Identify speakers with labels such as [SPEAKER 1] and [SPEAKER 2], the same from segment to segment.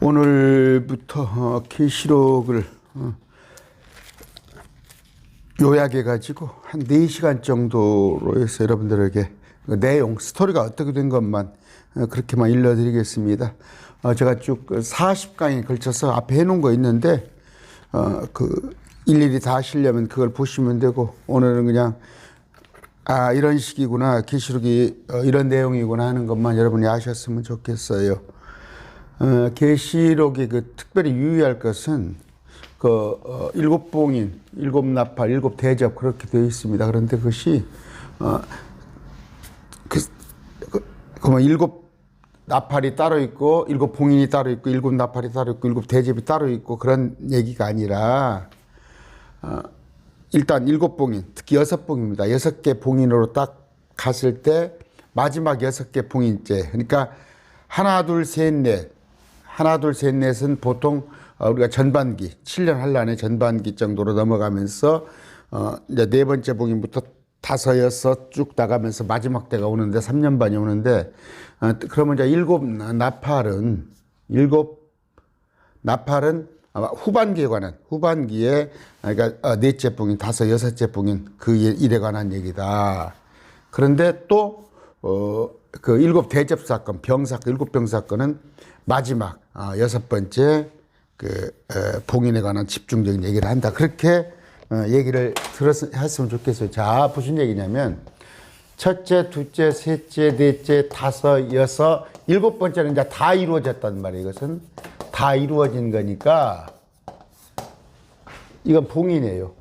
[SPEAKER 1] 오늘부터 계시록을 요약해 가지고 한 4시간 정도로 해서 여러분들에게 내용, 스토리가 어떻게 된 것만 그렇게만 일러드리겠습니다. 제가 쭉 40강에 걸쳐서 앞에 해놓은 거 있는데 일일이 다 하시려면 그걸 보시면 되고, 오늘은 그냥 이런 식이구나, 계시록이 이런 내용이구나 하는 것만 여러분이 아셨으면 좋겠어요. 계시록이 특별히 유의할 것은 일곱 봉인, 일곱 나팔, 일곱 대접 그렇게 되어 있습니다. 그런데 그것이 일곱 나팔이 따로 있고, 일곱 봉인이 따로 있고, 일곱 나팔이 따로 있고, 일곱 대접이 따로 있고 그런 얘기가 아니라, 일단 일곱 봉인, 특히 6봉입니다. 6개 봉인으로 딱 갔을 때 마지막 6개 봉인째. 그러니까 하나, 둘, 셋, 넷. 하나, 둘, 셋, 넷은 보통 우리가 전반기, 7년 한란의 전반기 정도로 넘어가면서 이제 4번째 봉인부터 5, 6 쭉 나가면서 마지막 때가 오는데 3년 반이 오는데, 그러면 이제 일곱 나팔은 아마 후반기에 관한, 후반기에, 그러니까 4째 봉인, 5, 6째 봉인 그 일에 관한 얘기다. 그런데 또 그 일곱 대접 사건, 병사건, 일곱 병사건은 마지막 6번째 봉인에 관한 집중적인 얘기를 한다. 그렇게 얘기를 했으면 좋겠어요. 자, 무슨 얘기냐면, 첫째, 둘째, 셋째, 넷째, 5, 6, 7번째는 이제 다 이루어졌단 말이에요. 이것은 다 이루어진 거니까 이건 봉인이에요.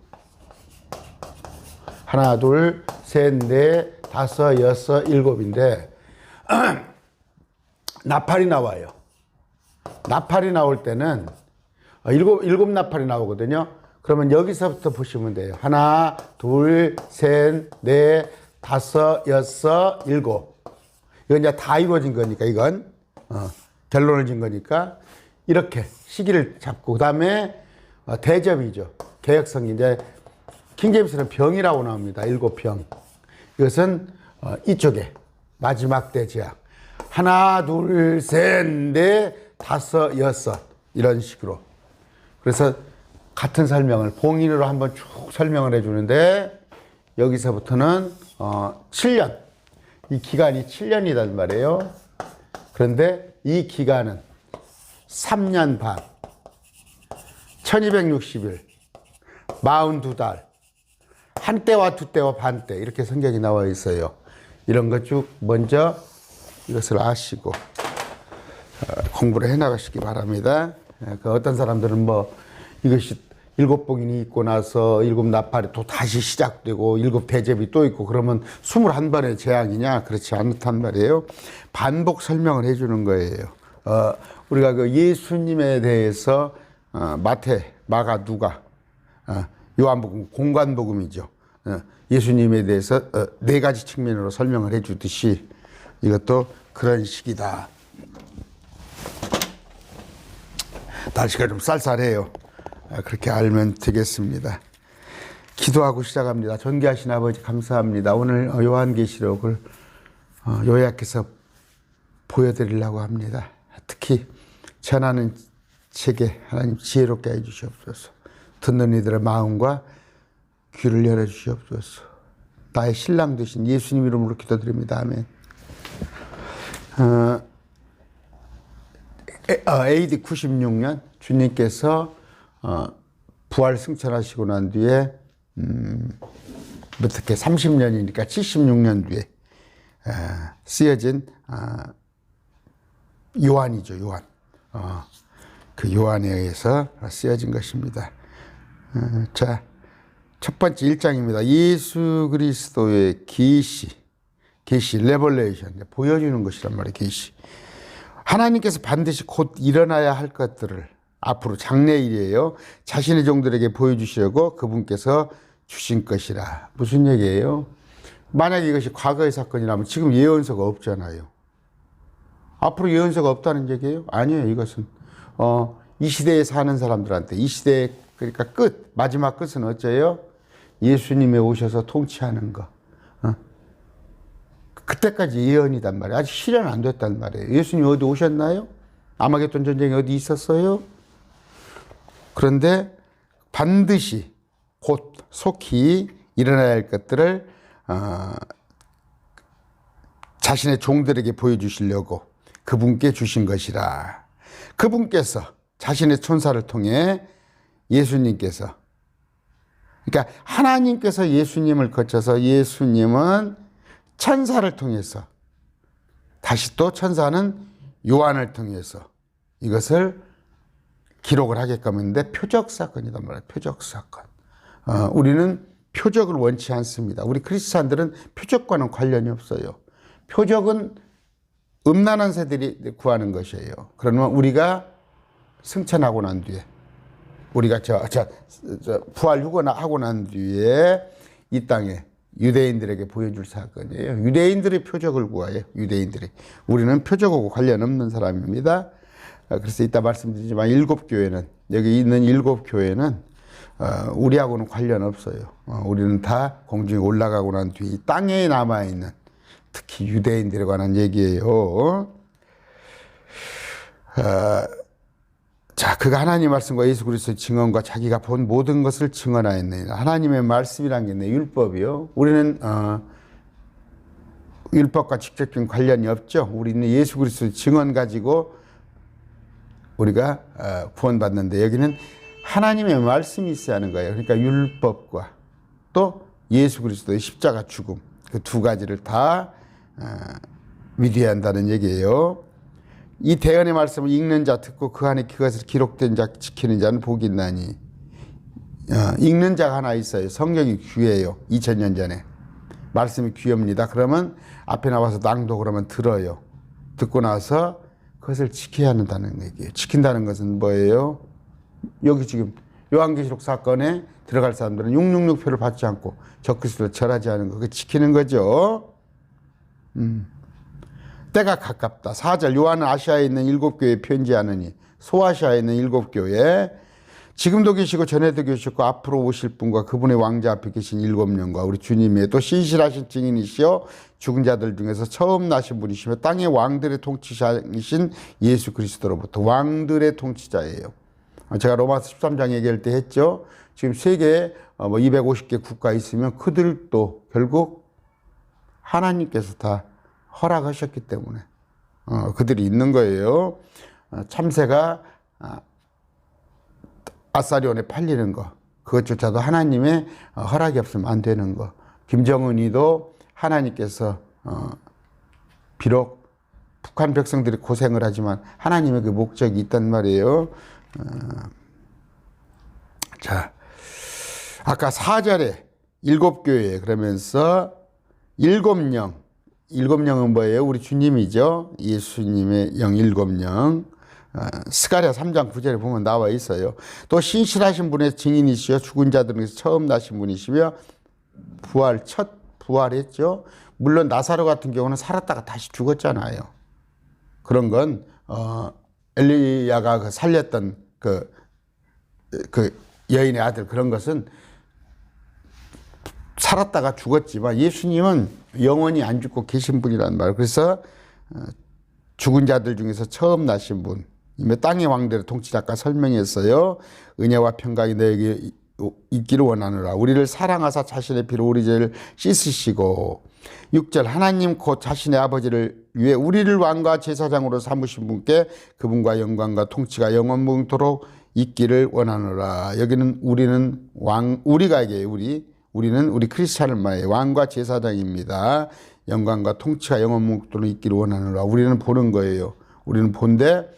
[SPEAKER 1] 하나, 둘, 셋, 넷, 5, 6, 7인데 나팔이 나와요. 나팔이 나올 때는 일곱 나팔이 나오거든요. 그러면 여기서부터 보시면 돼요. 하나, 둘, 셋, 넷, 5, 6, 7. 이건 이제 다 이루어진 거니까, 이건 결론을 진 거니까 이렇게 시기를 잡고, 그 다음에 대접이죠. 개혁성이 이제 킹제임스는 병이라고 나옵니다. 7병. 이것은 이쪽에 마지막 대제약. 하나, 둘, 셋, 넷, 5, 6 이런 식으로. 그래서 같은 설명을 봉인으로 한번 쭉 설명을 해주는데, 여기서부터는 7년. 이 기간이 7년이란 말이에요. 그런데 이 기간은 3년 반, 1260일, 42달, 한 때와 두 때와 반 때, 이렇게 성경이 나와 있어요. 이런 것 쭉 먼저 이것을 아시고 공부를 해 나가시기 바랍니다. 어떤 사람들은 이것이 7봉인이 있고 나서 7나팔이 또 다시 시작되고 7 대접이 또 있고 그러면 21번의 재앙이냐? 그렇지 않단 말이에요. 반복 설명을 해주는 거예요. 우리가 예수님에 대해서 마태, 마가, 누가, 요한복음, 공관복음이죠. 예수님에 대해서 4가지 측면으로 설명을 해주듯이 이것도 그런 식이다. 날씨가 좀 쌀쌀해요. 그렇게 알면 되겠습니다. 기도하고 시작합니다. 존귀하신 아버지, 감사합니다. 오늘 요한계시록을 요약해서 보여드리려고 합니다. 특히 전하는 책에 하나님 지혜롭게 해주시옵소서. 듣는 이들의 마음과 귀를 열어주시옵소서. 나의 신랑 되신 예수님 이름으로 기도드립니다. 아멘. AD 96년 주님께서 부활 승천하시고 난 뒤에 어떻게 30년이니까 76년 뒤에 쓰여진 요한이죠. 요한. 그 요한에 의해서 쓰여진 것입니다. 자, 첫 번째 1장입니다. 예수 그리스도의 계시, 레벌레이션, 보여주는 것이란 말이에요. 계시. 하나님께서 반드시 곧 일어나야 할 것들을 앞으로 장래일이에요. 자신의 종들에게 보여주시려고 그분께서 주신 것이라. 무슨 얘기예요? 만약에 이것이 과거의 사건이라면 지금 예언서가 없잖아요. 앞으로 예언서가 없다는 얘기예요? 아니에요. 이것은 이 시대에 사는 사람들한테, 이 시대의, 그러니까 마지막 끝은 어째요? 예수님이 오셔서 통치하는 거. 그때까지 예언이단 말이에요. 아직 실현 안 됐단 말이에요. 예수님 어디 오셨나요? 아마겟돈 전쟁이 어디 있었어요? 그런데 반드시 곧 속히 일어나야 할 것들을 자신의 종들에게 보여주시려고 그분께 주신 것이라. 그분께서 자신의 천사를 통해 예수님께서, 그러니까 하나님께서 예수님을 거쳐서 예수님은 천사를 통해서, 다시 또 천사는 요한을 통해서 이것을 기록을 하게끔 했는데 표적 사건이란 말이에요. 표적 사건. 우리는 표적을 원치 않습니다. 우리 크리스찬들은 표적과는 관련이 없어요. 표적은 음란한 새들이 구하는 것이에요. 그러면 우리가 승천하고 난 뒤에, 우리가 부활 휴거하고 난 뒤에 이 땅에 유대인들에게 보여줄 사건이에요. 유대인들이 표적을 구해요. 유대인들이. 우리는 표적하고 관련 없는 사람입니다. 그래서 이따 말씀드리지만 7교회는, 여기 있는 7교회는 우리하고는 관련 없어요. 우리는 다 공중에 올라가고 난 뒤에 땅에 남아있는, 특히 유대인들에 관한 얘기예요. 자, 그가 하나님 말씀과 예수 그리스도의 증언과 자기가 본 모든 것을 증언하였네. 하나님의 말씀이란 게 있네. 율법이요. 우리는 율법과 직접적인 관련이 없죠. 우리는 예수 그리스도의 증언 가지고 우리가 구원받는데, 여기는 하나님의 말씀이 있어야 하는 거예요. 그러니까 율법과 또 예수 그리스도의 십자가 죽음, 그 두 가지를 다 믿어야 한다는 얘기예요. 이 대언의 말씀을 읽는 자, 듣고 그 안에 그것을 기록된 자, 지키는 자는 복이 있나니. 읽는 자가 하나 있어요. 성경이 귀해요. 2000년 전에. 말씀이 귀합니다. 그러면 앞에 나와서 낭독을 하면 들어요. 듣고 나서 그것을 지켜야 한다는 얘기예요. 지킨다는 것은 뭐예요? 여기 지금 요한계시록 사건에 들어갈 사람들은 666표를 받지 않고 적그리스도를 절하지 않은 거, 그거 지키는 거죠. 때가 가깝다. 4절, 요한은 아시아에 있는 7교회에 편지하느니, 소아시아에 있는 7교회, 지금도 계시고 전에도 계시고 앞으로 오실 분과 그분의 왕자 앞에 계신 7명과 우리 주님의 또 신실하신 증인이시여 죽은 자들 중에서 처음 나신 분이시며 땅의 왕들의 통치자이신 예수 그리스도로부터. 왕들의 통치자예요. 제가 로마서 13장 얘기할 때 했죠. 지금 세계에 250개 국가 있으면 그들도 결국 하나님께서 다 허락하셨기 때문에 그들이 있는 거예요. 참새가 아사리온에 팔리는 거, 그것조차도 하나님의 허락이 없으면 안 되는 거. 김정은이도 하나님께서 비록 북한 백성들이 고생을 하지만 하나님의 그 목적이 있단 말이에요. 자, 아까 4절에 7교회 그러면서 7영, 7영은 뭐예요? 우리 주님이죠. 예수님의 영 7영. 스가랴 3장 9절에 보면 나와 있어요. 또 신실하신 분의 증인이시여 죽은 자들 중에서 처음 나신 분이시며 첫 부활했죠. 물론 나사로 같은 경우는 살았다가 다시 죽었잖아요. 그런 건 엘리야가 살렸던 그 여인의 아들, 그런 것은 살았다가 죽었지만 예수님은 영원히 안 죽고 계신 분이란 말이에요. 그래서 죽은 자들 중에서 처음 나신 분, 땅의 왕들의 통치자 아까 설명했어요. 은혜와 평강이 너에게 있기를 원하노라. 우리를 사랑하사 자신의 피로 우리 죄를 씻으시고. 6절, 하나님 곧 자신의 아버지를 위해 우리를 왕과 제사장으로 삼으신 분께 그분과 영광과 통치가 영원무궁토록 있기를 원하노라. 여기는 우리는 우리가 얘기해요. 우리는 우리 크리스찬을 말해요. 왕과 제사장입니다. 영광과 통치가 영원무궁토록 있기를 원하노라. 우리는 보는 거예요. 우리는 본데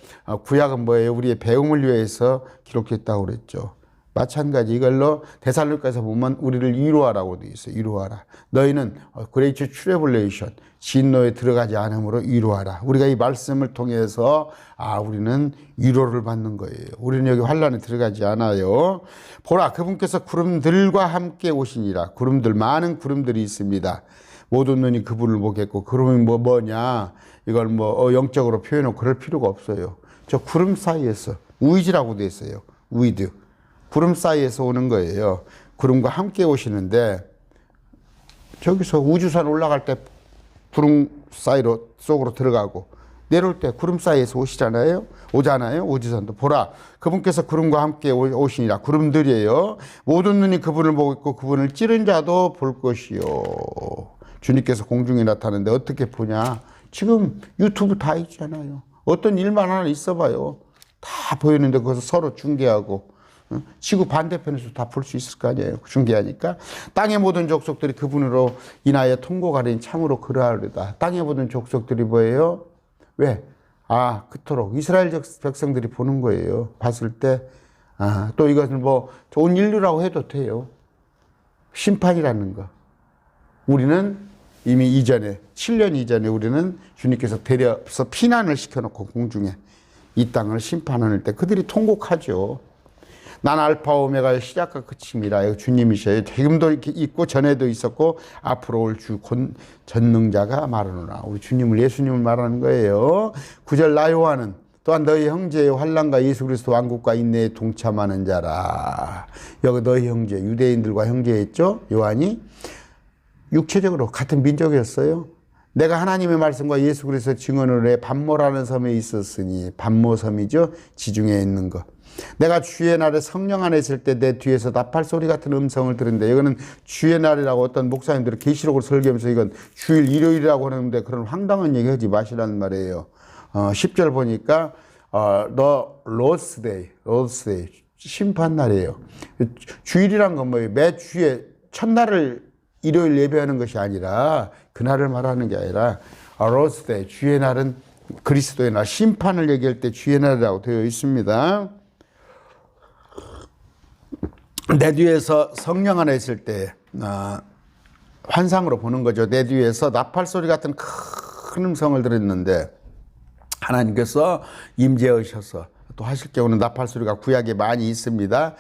[SPEAKER 1] 구약은 뭐예요? 우리의 배움을 위해서 기록했다고 그랬죠. 마찬가지 이걸로 데살로니가서 보면 우리를 위로하라고 되어 있어요. 위로하라. 너희는 그레이트 트래블레이션, 진노에 들어가지 않음으로 위로하라. 우리가 이 말씀을 통해서 우리는 위로를 받는 거예요. 우리는 여기 환난에 들어가지 않아요. 보라, 그분께서 구름들과 함께 오시니라. 구름들, 많은 구름들이 있습니다. 모든 눈이 그분을 보겠고. 구름이 뭐냐, 이걸 영적으로 표현하고 그럴 필요가 없어요. 저 구름 사이에서 우이지라고 되어 있어요. 우이드. 구름 사이에서 오는 거예요. 구름과 함께 오시는데, 저기서 우주선 올라갈 때 구름 사이로 속으로 들어가고, 내려올 때 구름 사이에서 오잖아요. 오지선도 보라 그분께서 구름과 함께 오시니라. 구름들이에요. 모든 눈이 그분을 보고 있고 그분을 찌른 자도 볼 것이요. 주님께서 공중에 나타나는데 어떻게 보냐. 지금 유튜브 다 있잖아요. 어떤 일만 하나 있어봐요. 다 보이는데 거기서 서로 중계하고 지구 반대편에서 다 볼 수 있을 거 아니에요. 중계하니까. 땅의 모든 족속들이 그분으로 인하여 통곡하리니 참으로 그러하리다. 땅의 모든 족속들이 뭐예요? 왜? 그토록 이스라엘 백성들이 보는 거예요. 봤을 때. 또 이것은 뭐 온 인류라고 해도 돼요. 심판이라는 거. 우리는 이미 이전에 7년 이전에 우리는 주님께서 데려서 피난을 시켜놓고 공중에 이 땅을 심판할 때 그들이 통곡하죠. 난 알파 오메가의 시작과 끝입니다. 주님이셔요. 지금도 이렇게 있고 전에도 있었고 앞으로 올 주 전능자가 말하노라. 우리 주님을 예수님을 말하는 거예요. 9절 나 요한은 또한 너희 형제의 환난과 예수 그리스도 왕국과 인내에 동참하는 자라. 여기 너희 형제 유대인들과 형제였죠. 요한이 육체적으로 같은 민족이었어요. 내가 하나님의 말씀과 예수 그리스도 증언을 해 반모라는 섬에 있었으니 반모섬이죠. 지중해에 있는 것. 내가 주의 날에 성령 안에 있을 때 내 뒤에서 나팔 소리 같은 음성을 들은데 이거는 주의 날이라고 어떤 목사님들이 계시록을 설교하면서 이건 주일 일요일이라고 하는데 그런 황당한 얘기 하지 마시라는 말이에요. 10절 보니까 너 로스데이 심판 날이에요. 주일이란 건 뭐예요? 매 주에 첫날을 일요일 예배하는 것이 아니라 그날을 말하는 게 아니라 로스데이 주의 날은 그리스도의 날 심판을 얘기할 때 주의 날이라고 되어 있습니다. 내 뒤에서 성령 안에 있을 때 환상으로 보는 거죠. 내 뒤에서 나팔 소리 같은 큰 음성을 들었는데 하나님께서 임재하셔서 또 하실 경우는 나팔 소리가 구약에 많이 있습니다.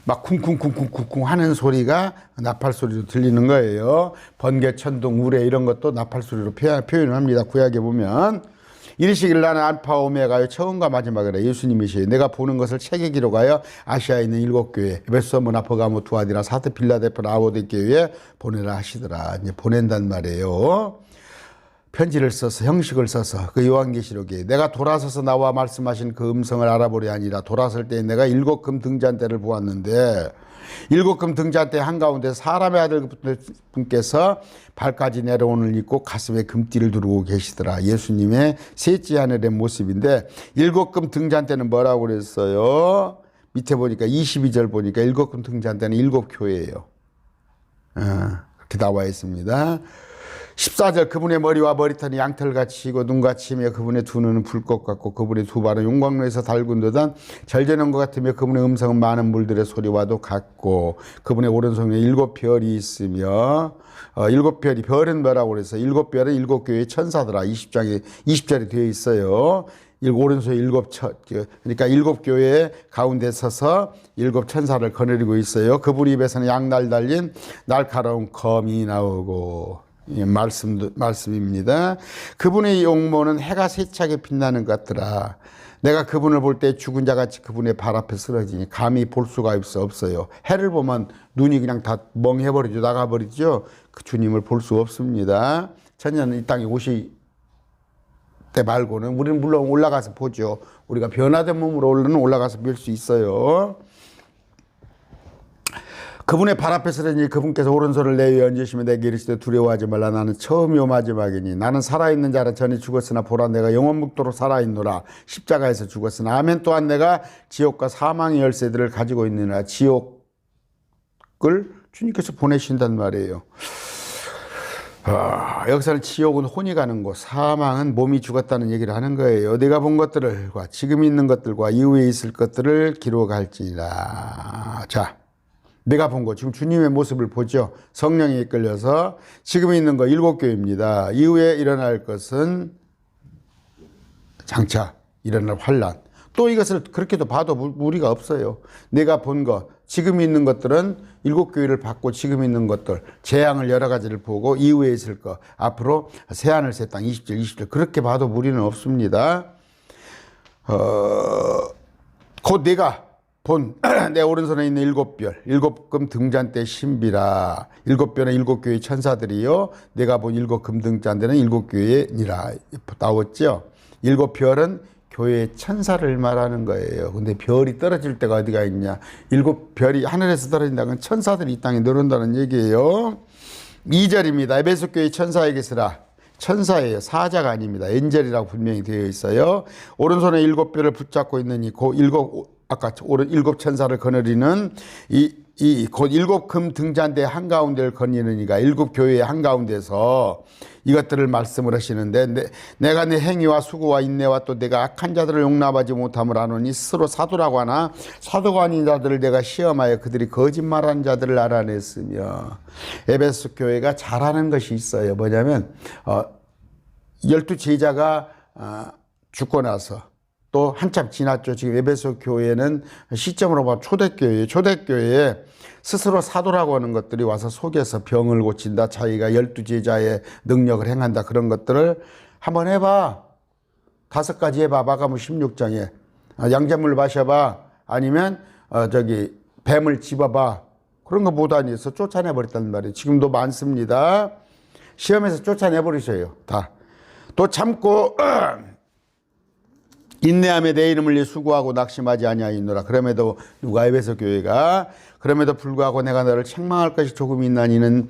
[SPEAKER 1] 막 쿵쿵쿵쿵쿵쿵 하는 소리가 나팔 소리로 들리는 거예요. 번개, 천둥, 우레 이런 것도 나팔 소리로 표현을 합니다. 구약에 보면. 이르시길 나는 알파 오메가요 처음과 마지막이라. 예수님이시여 내가 보는 것을 책에 기록하여 아시아에 있는 7교회 에베소, 무나, 버가모, 두아디라, 사드, 필라델피아, 라오디게에 보내라 하시더라. 이제 보낸단 말이에요. 편지를 써서 형식을 써서 그 요한계시록에 내가 돌아서서 나와 말씀하신 그 음성을 알아보려 하니라. 돌아설 때 내가 7금 등잔대를 보았는데 7금 등잔대 한가운데 사람의 아들 분께서 발까지 내려오는 입고 가슴에 금띠를 두르고 계시더라. 예수님의 셋째 하늘의 모습인데 7금 등잔대는 뭐라고 그랬어요? 밑에 보니까 22절 보니까 7금 등잔대는 7교회예요. 그렇게 나와 있습니다. 14절 그분의 머리와 머리털이 양털같이고 눈같이며 그분의 두 눈은 불꽃 같고 그분의 두 발은 용광로에서 달군 듯한 절제는 것 같으며 그분의 음성은 많은 물들의 소리와도 같고 그분의 오른손에 7별이 있으며 7별이 별은 뭐라고 그래서 7별은 7교회의 천사더라. 20절에 되어 있어요. 오른손에 그러니까 7교회 가운데 서서 7천사를 거느리고 있어요. 그분 입에서는 양날 달린 날카로운 검이 나오고 말씀입니다. 그분의 용모는 해가 세차게 빛나는 것 같더라. 내가 그분을 볼 때 죽은 자같이 그분의 발 앞에 쓰러지니 감히 볼 수가 없어요. 해를 보면 눈이 그냥 다 멍해버리죠. 나가버리죠. 그 주님을 볼 수 없습니다. 천년 이 땅에 오실 때 말고는 우리는 물론 올라가서 보죠. 우리가 변화된 몸으로 올라가서 볼 수 있어요. 그분의 발 앞에 서려니 그분께서 오른손을 내 위에 얹으시면 내게 이르시되 두려워하지 말라. 나는 처음이요 마지막이니 나는 살아있는 자라 전에 죽었으나 보라 내가 영원묵도록 살아있노라. 십자가에서 죽었으나 아멘. 또한 내가 지옥과 사망의 열쇠들을 가지고 있느니라. 지옥을 주님께서 보내신단 말이에요. 여기서는 지옥은 혼이 가는 곳, 사망은 몸이 죽었다는 얘기를 하는 거예요. 내가 본 것들과 지금 있는 것들과 이후에 있을 것들을 기록할지니라. 자, 내가 본 것, 지금 주님의 모습을 보죠. 성령에 이끌려서 지금 있는 거 7교회입니다. 이후에 일어날 것은 장차 일어날 환난. 또 이것을 그렇게도 봐도 무리가 없어요. 내가 본 것, 지금 있는 것들은 7교회를 받고 지금 있는 것들, 재앙을 여러 가지를 보고 이후에 있을 것, 앞으로 새하늘 새 땅 20절 그렇게 봐도 무리는 없습니다. 곧 내가 본 내 오른손에 있는 7별, 7금 등잔대 신비라. 7별은 7교회 천사들이요. 내가 본 7금 등잔대는 7교회니라. 나왔죠. 일곱 별은 교회의 천사를 말하는 거예요. 근데 별이 떨어질 때가 어디가 있냐. 일곱 별이 하늘에서 떨어진다는 건 천사들이 이 땅에 내려온다는 얘기예요. 2절입니다. 에베소 교회 천사에게 쓰라. 천사예요. 사자가 아닙니다. 엔젤이라고 분명히 되어 있어요. 오른손에 일곱 별을 붙잡고 있는 일곱 천사를 거느리는 곧 일곱 금 등잔대 한가운데를 거니는 이가 일곱 교회의 한가운데서 이것들을 말씀을 하시는데 내가 내 행위와 수고와 인내와 또 내가 악한 자들을 용납하지 못함을 아노니 스스로 사도라고 하나 사도가 아닌 자들을 내가 시험하여 그들이 거짓말하는 자들을 알아냈으며 에베소 교회가 잘하는 것이 있어요. 뭐냐면 12제자가 죽고 나서 또 한참 지났죠. 지금 에베소 교회는 시점으로 보면 초대교회예요. 초대교회에 스스로 사도라고 하는 것들이 와서 속에서 병을 고친다. 자기가 12제자의 능력을 행한다. 그런 것들을 한번 해봐. 5가지 해봐. 마가복음 16장에. 양잿물 마셔봐. 아니면 뱀을 집어봐. 그런 거 못하니 해서 쫓아내버렸단 말이에요. 지금도 많습니다. 시험에서 쫓아내버리셔요. 다. 또 참고 인내함에 내 이름을 위해 수고하고 낙심하지 아니하였노라. 그럼에도 누가 에베소 교회가 그럼에도 불구하고 내가 너를 책망할 것이 조금 있나니는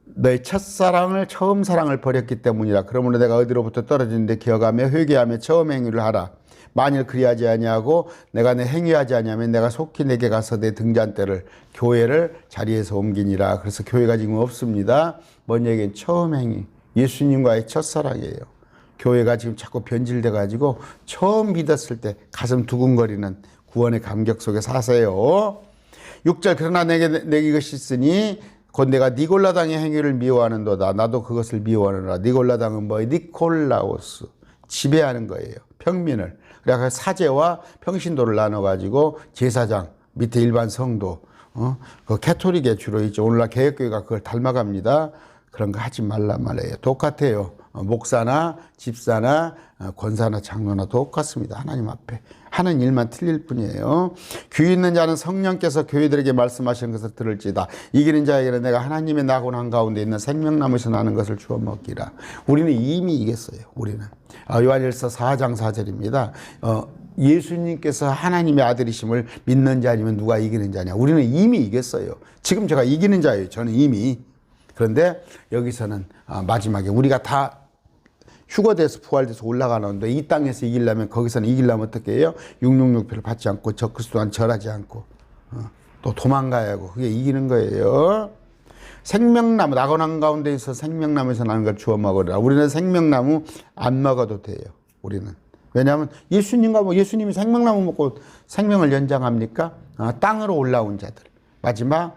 [SPEAKER 1] 너의 첫사랑을 처음 사랑을 버렸기 때문이라. 그러므로 내가 어디로부터 떨어지는데 기억하며 회개하며 처음 행위를 하라. 만일 그리하지 아니하고 내가 내 행위하지 아니하면 내가 속히 내게 가서 내 등잔대를 교회를 자리에서 옮기니라. 그래서 교회가 지금 없습니다. 뭔 얘기는 처음 행위. 예수님과의 첫사랑이에요. 교회가 지금 자꾸 변질돼 가지고 처음 믿었을 때 가슴 두근거리는 구원의 감격 속에 사세요. 6절 그러나 내게 이것이 있으니 곧 내가 니골라당의 행위를 미워하는도다. 나도 그것을 미워하느라. 니골라당은 뭐예요? 니콜라오스. 지배하는 거예요. 평민을. 그래서 사제와 평신도를 나눠가지고 제사장 밑에 일반 성도 그 캐토릭에 주로 있죠. 오늘날 개혁교회가 그걸 닮아갑니다. 그런 거 하지 말란 말이에요. 똑같아요. 목사나 집사나 권사나 장로나 똑같습니다. 하나님 앞에 하는 일만 틀릴 뿐이에요. 귀 있는 자는 성령께서 교회들에게 말씀하시는 것을 들을지다. 이기는 자에게는 내가 하나님의 낙원 한가운데 있는 생명나무에서 나는 것을 주워 먹기라. 우리는 이미 이겼어요. 우리는 요한일서 4장 4절입니다. 예수님께서 하나님의 아들이심을 믿는 자 아니면 누가 이기는 자냐. 우리는 이미 이겼어요. 지금 제가 이기는 자예요. 저는 이미. 그런데 여기서는 마지막에 우리가 다 휴거돼서 부활돼서 올라가는데 이 땅에서 이기려면 거기서는 이기려면 어떻게 해요? 666표를 받지 않고 적그리스도 또한 절하지 않고 또 도망가야 하고 그게 이기는 거예요. 생명나무 낙원 한가운데에서 생명나무에서 나는 걸 주워 먹으라. 우리는 생명나무 안 먹어도 돼요. 우리는. 왜냐하면 예수님이 생명나무 먹고 생명을 연장합니까? 땅으로 올라온 자들. 마지막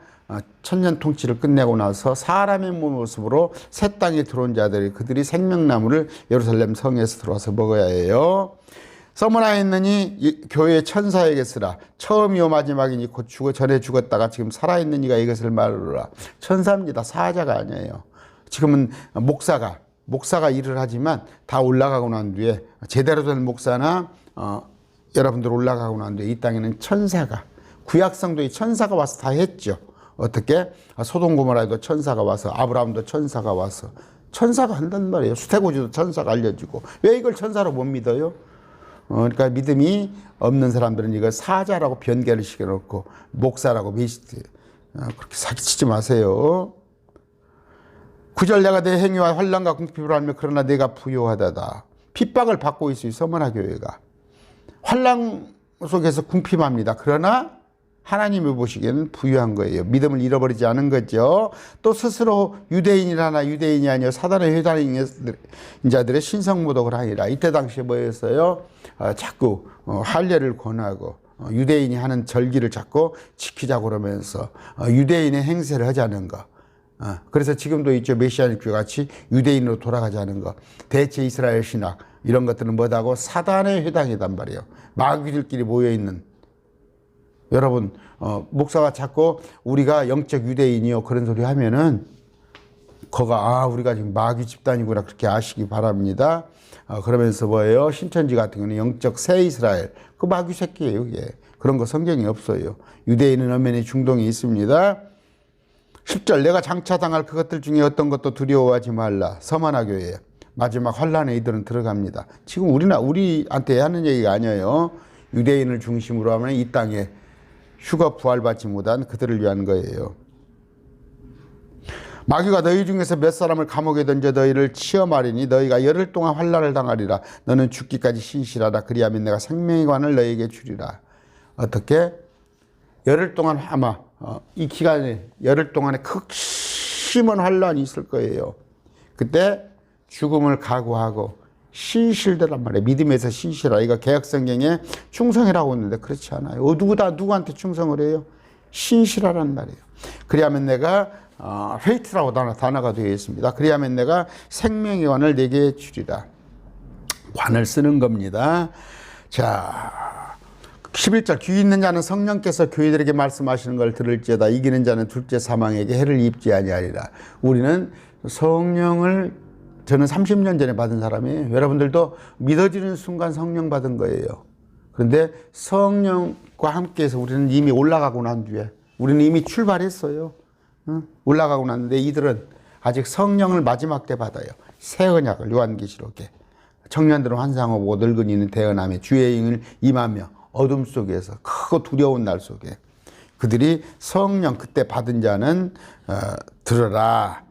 [SPEAKER 1] 천년 통치를 끝내고 나서 사람의 모습으로 새 땅에 들어온 자들이 그들이 생명나무를 예루살렘 성에서 들어와서 먹어야 해요. 써머나있느니 교회의 천사에게 쓰라. 처음이요 마지막이니 곧 전에 죽었다가 지금 살아있는 이가 이것을 말하라. 천사입니다. 사자가 아니에요. 지금은 목사가 일을 하지만 다 올라가고 난 뒤에 제대로 된 목사나 여러분들 올라가고 난 뒤에 이 땅에는 천사가 구약성도의 천사가 와서 다 했죠. 어떻게? 소돔 고모라에도 천사가 와서 아브라함도 천사가 와서 천사가 한단 말이에요. 수태고지도 천사가 알려주고 왜 이걸 천사로 못 믿어요? 그러니까 믿음이 없는 사람들은 이걸 사자라고 변개를 시켜놓고 목사라고 그렇게 사기치지 마세요. 9절 내가 내 행위와 환난과 궁핍을 알며 그러나 내가 부요하다다. 핍박을 받고 있어요. 서머나 교회가. 환난 속에서 궁핍합니다. 그러나 하나님이 보시기에는 부유한 거예요. 믿음을 잃어버리지 않은 거죠. 또 스스로 유대인이라나 유대인이 아니요 사단의 회당인 자들의 신성모독을 하니라. 이때 당시에 뭐였어요? 자꾸 할례를 권하고 유대인이 하는 절기를 자꾸 지키자고 그러면서 유대인의 행세를 하자는 거. 그래서 지금도 있죠. 메시아닉 교회 같이 유대인으로 돌아가자는 거. 대체 이스라엘 신학 이런 것들은 뭐다고? 사단의 회당이단 말이에요. 마귀들끼리 모여있는. 여러분 목사가 자꾸 우리가 영적 유대인이요 그런 소리 하면은 우리가 지금 마귀 집단이구나 그렇게 아시기 바랍니다. 그러면서 뭐예요? 신천지 같은 경우는 영적 새 이스라엘 그 마귀 새끼예요. 그게. 그런 거 성경이 없어요. 유대인은 엄연히 중동에 있습니다. 10절 내가 장차당할 그것들 중에 어떤 것도 두려워하지 말라. 서머나 교회 마지막 환란에 이들은 들어갑니다. 지금 우리한테 하는 얘기가 아니에요. 유대인을 중심으로 하면 이 땅에 휴거 부활받지 못한 그들을 위한 거예요. 마귀가 너희 중에서 몇 사람을 감옥에 던져 너희를 치어마리니 너희가 열흘 동안 환난을 당하리라. 너는 죽기까지 신실하라. 그리하면 내가 생명의 관을 너희에게 주리라. 어떻게? 열흘 동안 아마 이 기간에 열흘 동안에 극심한 환난이 있을 거예요. 그때 죽음을 각오하고 신실되란 말이에요. 믿음에서 신실하라. 이거 개혁성경에 충성이라고 했는데 그렇지 않아요. 누구한테 충성을 해요? 신실하란 말이에요. 그리하면 내가 페이트라고 단어가 되어 있습니다. 그리하면 내가 생명의 관을 내게 주리라. 관을 쓰는 겁니다. 자, 11절 귀 있는 자는 성령께서 교회들에게 말씀하시는 걸 들을지어다. 이기는 자는 둘째 사망에게 해를 입지 아니하리라. 우리는 성령을 저는 30년 전에 받은 사람이에요. 여러분들도 믿어지는 순간 성령 받은 거예요. 그런데 성령과 함께해서 우리는 이미 올라가고 난 뒤에 우리는 이미 출발했어요. 올라가고 났는데 이들은 아직 성령을 마지막 때 받아요. 새 언약을 요한계시록에 청년들은 환상을 보고 늙은이는 대언하며 주의 영을 임하며 어둠 속에서 크고 두려운 날 속에 그들이 성령 그때 받은 자는 들어라.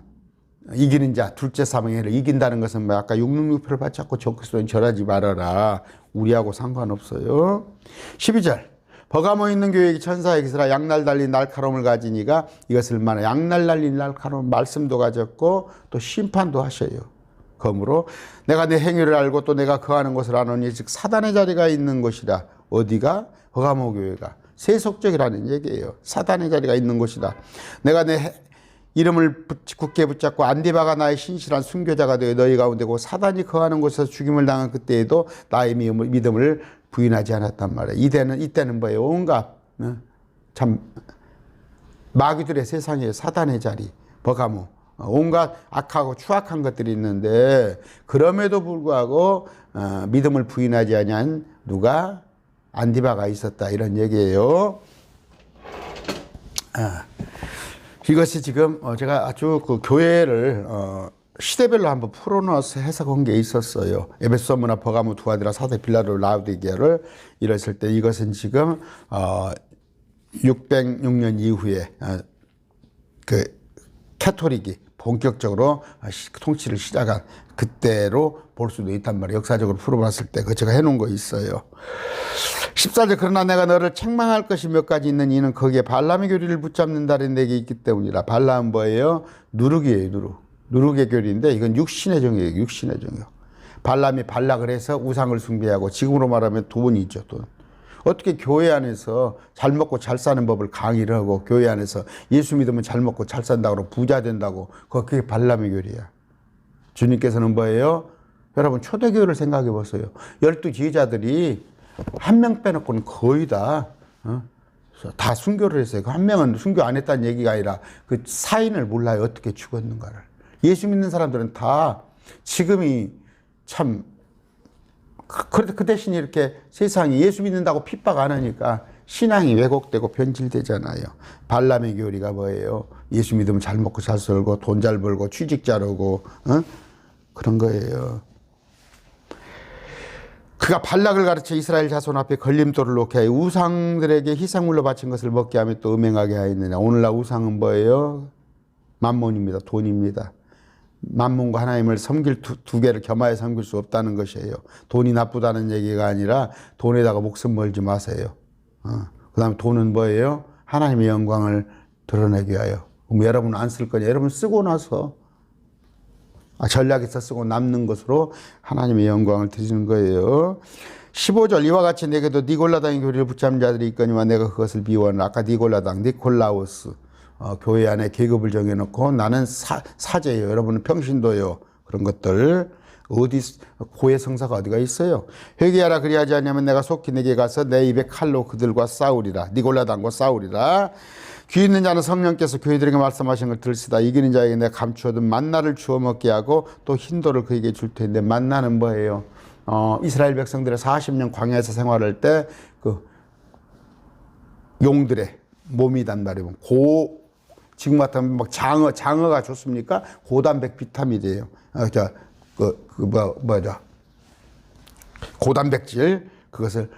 [SPEAKER 1] 이기는 자 둘째 사망의 해를 이긴다는 것은 뭐 아까 666표를 받잡고 적그리스도는 절하지 말아라. 우리하고 상관없어요. 12절 버가모에 있는 교회에게 천사에게 있으라. 양날 달린 날카로움을 가진 이가 이것을 말하 양날 달린 날카로움 말씀도 가졌고 또 심판도 하셔요. 그러므로 내가 내 행위를 알고 또 내가 거하는 곳을 아노니 즉 사단의 자리가 있는 곳이라. 어디가? 버가모 교회가 세속적이라는 얘기예요. 사단의 자리가 있는 곳이다. 내가 내 이름을 굳게 붙잡고 안디바가 나의 신실한 순교자가 되어 너희 가운데고 사단이 거하는 곳에서 죽임을 당한 그때에도 나의 믿음을 부인하지 않았단 말이에요. 이때는 뭐예요? 온갖 참 마귀들의 세상에 사단의 자리, 버가모, 온갖 악하고 추악한 것들이 있는데 그럼에도 불구하고 믿음을 부인하지 아니한 누가? 안디바가 있었다 이런 얘기예요. 이것이 지금 제가 아주 그 교회를 시대별로 한번 풀어놓아서 해석한 게 있었어요. 에베소 문화 버가모 두아디라 사대 빌라도 라우디게를 이랬을 때 이것은 지금 606년 이후에 그 캐토릭이 본격적으로 통치를 시작한 그때로 볼 수도 있단 말이에요. 역사적으로 풀어봤을 때 그 제가 해놓은 거 있어요. 14절 그러나 내가 너를 책망할 것이 몇 가지 있는 이는 거기에 발람의 교리를 붙잡는다는 내게 있기 때문이라. 발람은 뭐예요? 누룩이에요. 누룩의 교리인데 이건 육신의 정이에요. 육신의 정이요. 발람이 발락을 해서 우상을 숭배하고 지금으로 말하면 돈이죠. 돈. 어떻게 교회 안에서 잘 먹고 잘 사는 법을 강의를 하고 교회 안에서 예수 믿으면 잘 먹고 잘 산다고 부자 된다고 그게 발람의 교리야. 주님께서는 뭐예요? 여러분 초대교회를 생각해 보세요. 12지휘자들이 한 명 빼놓고는 거의 다 순교를 했어요. 그 한 명은 순교 안 했다는 얘기가 아니라 그 사인을 몰라요. 어떻게 죽었는가를. 예수 믿는 사람들은 다 지금이 참 그래도 그 대신 이렇게 세상이 예수 믿는다고 핍박 안 하니까 신앙이 왜곡되고 변질되잖아요. 발람의 교리가 뭐예요? 예수 믿으면 잘 먹고 잘 살고 돈 잘 벌고 취직 잘하고 그런 거예요. 그가 발락을 가르쳐 이스라엘 자손 앞에 걸림돌을 놓게 하여 우상들에게 희생물로 바친 것을 먹게 하며 또 음행하게 하였느냐. 오늘날 우상은 뭐예요? 만몬입니다. 돈입니다. 만몬과 하나님을 섬길 두 개를 겸하여 섬길 수 없다는 것이에요. 돈이 나쁘다는 얘기가 아니라 돈에다가 목숨 걸지 마세요. 그 다음에 돈은 뭐예요? 하나님의 영광을 드러내기 위하여. 그럼 여러분은 안 쓸 거냐? 여러분 쓰고 나서 전략에서 쓰고 남는 것으로 하나님의 영광을 드리는 거예요. 15절 이와 같이 내게도 니골라당의 교리를 붙잡는 자들이 있거니와 내가 그것을 비워하노라. 아까 니골라당, 니콜라우스 교회 안에 계급을 정해놓고 나는 사제예요. 여러분은 평신도요. 그런 것들 어디 고해 성사가 어디가 있어요? 회개하라 그리하지 않으면 내가 속히 내게 가서 내 입에 칼로 그들과 싸우리라. 니골라당과 싸우리라. 귀 있는 자는 성령께서 교회들에게 말씀하신 걸 들으시다. 이기는 자에게 내가 감추어둔 만나를 주워 먹게 하고 또 흰돌을 그에게 줄 텐데 만나는 뭐예요? 이스라엘 백성들의 40년 광야에서 생활할 때 그 용들의 몸이단 말이에요. 지금 같으면 막 장어가 좋습니까? 고단백 비타민이에요. 뭐죠? 고단백질 그것을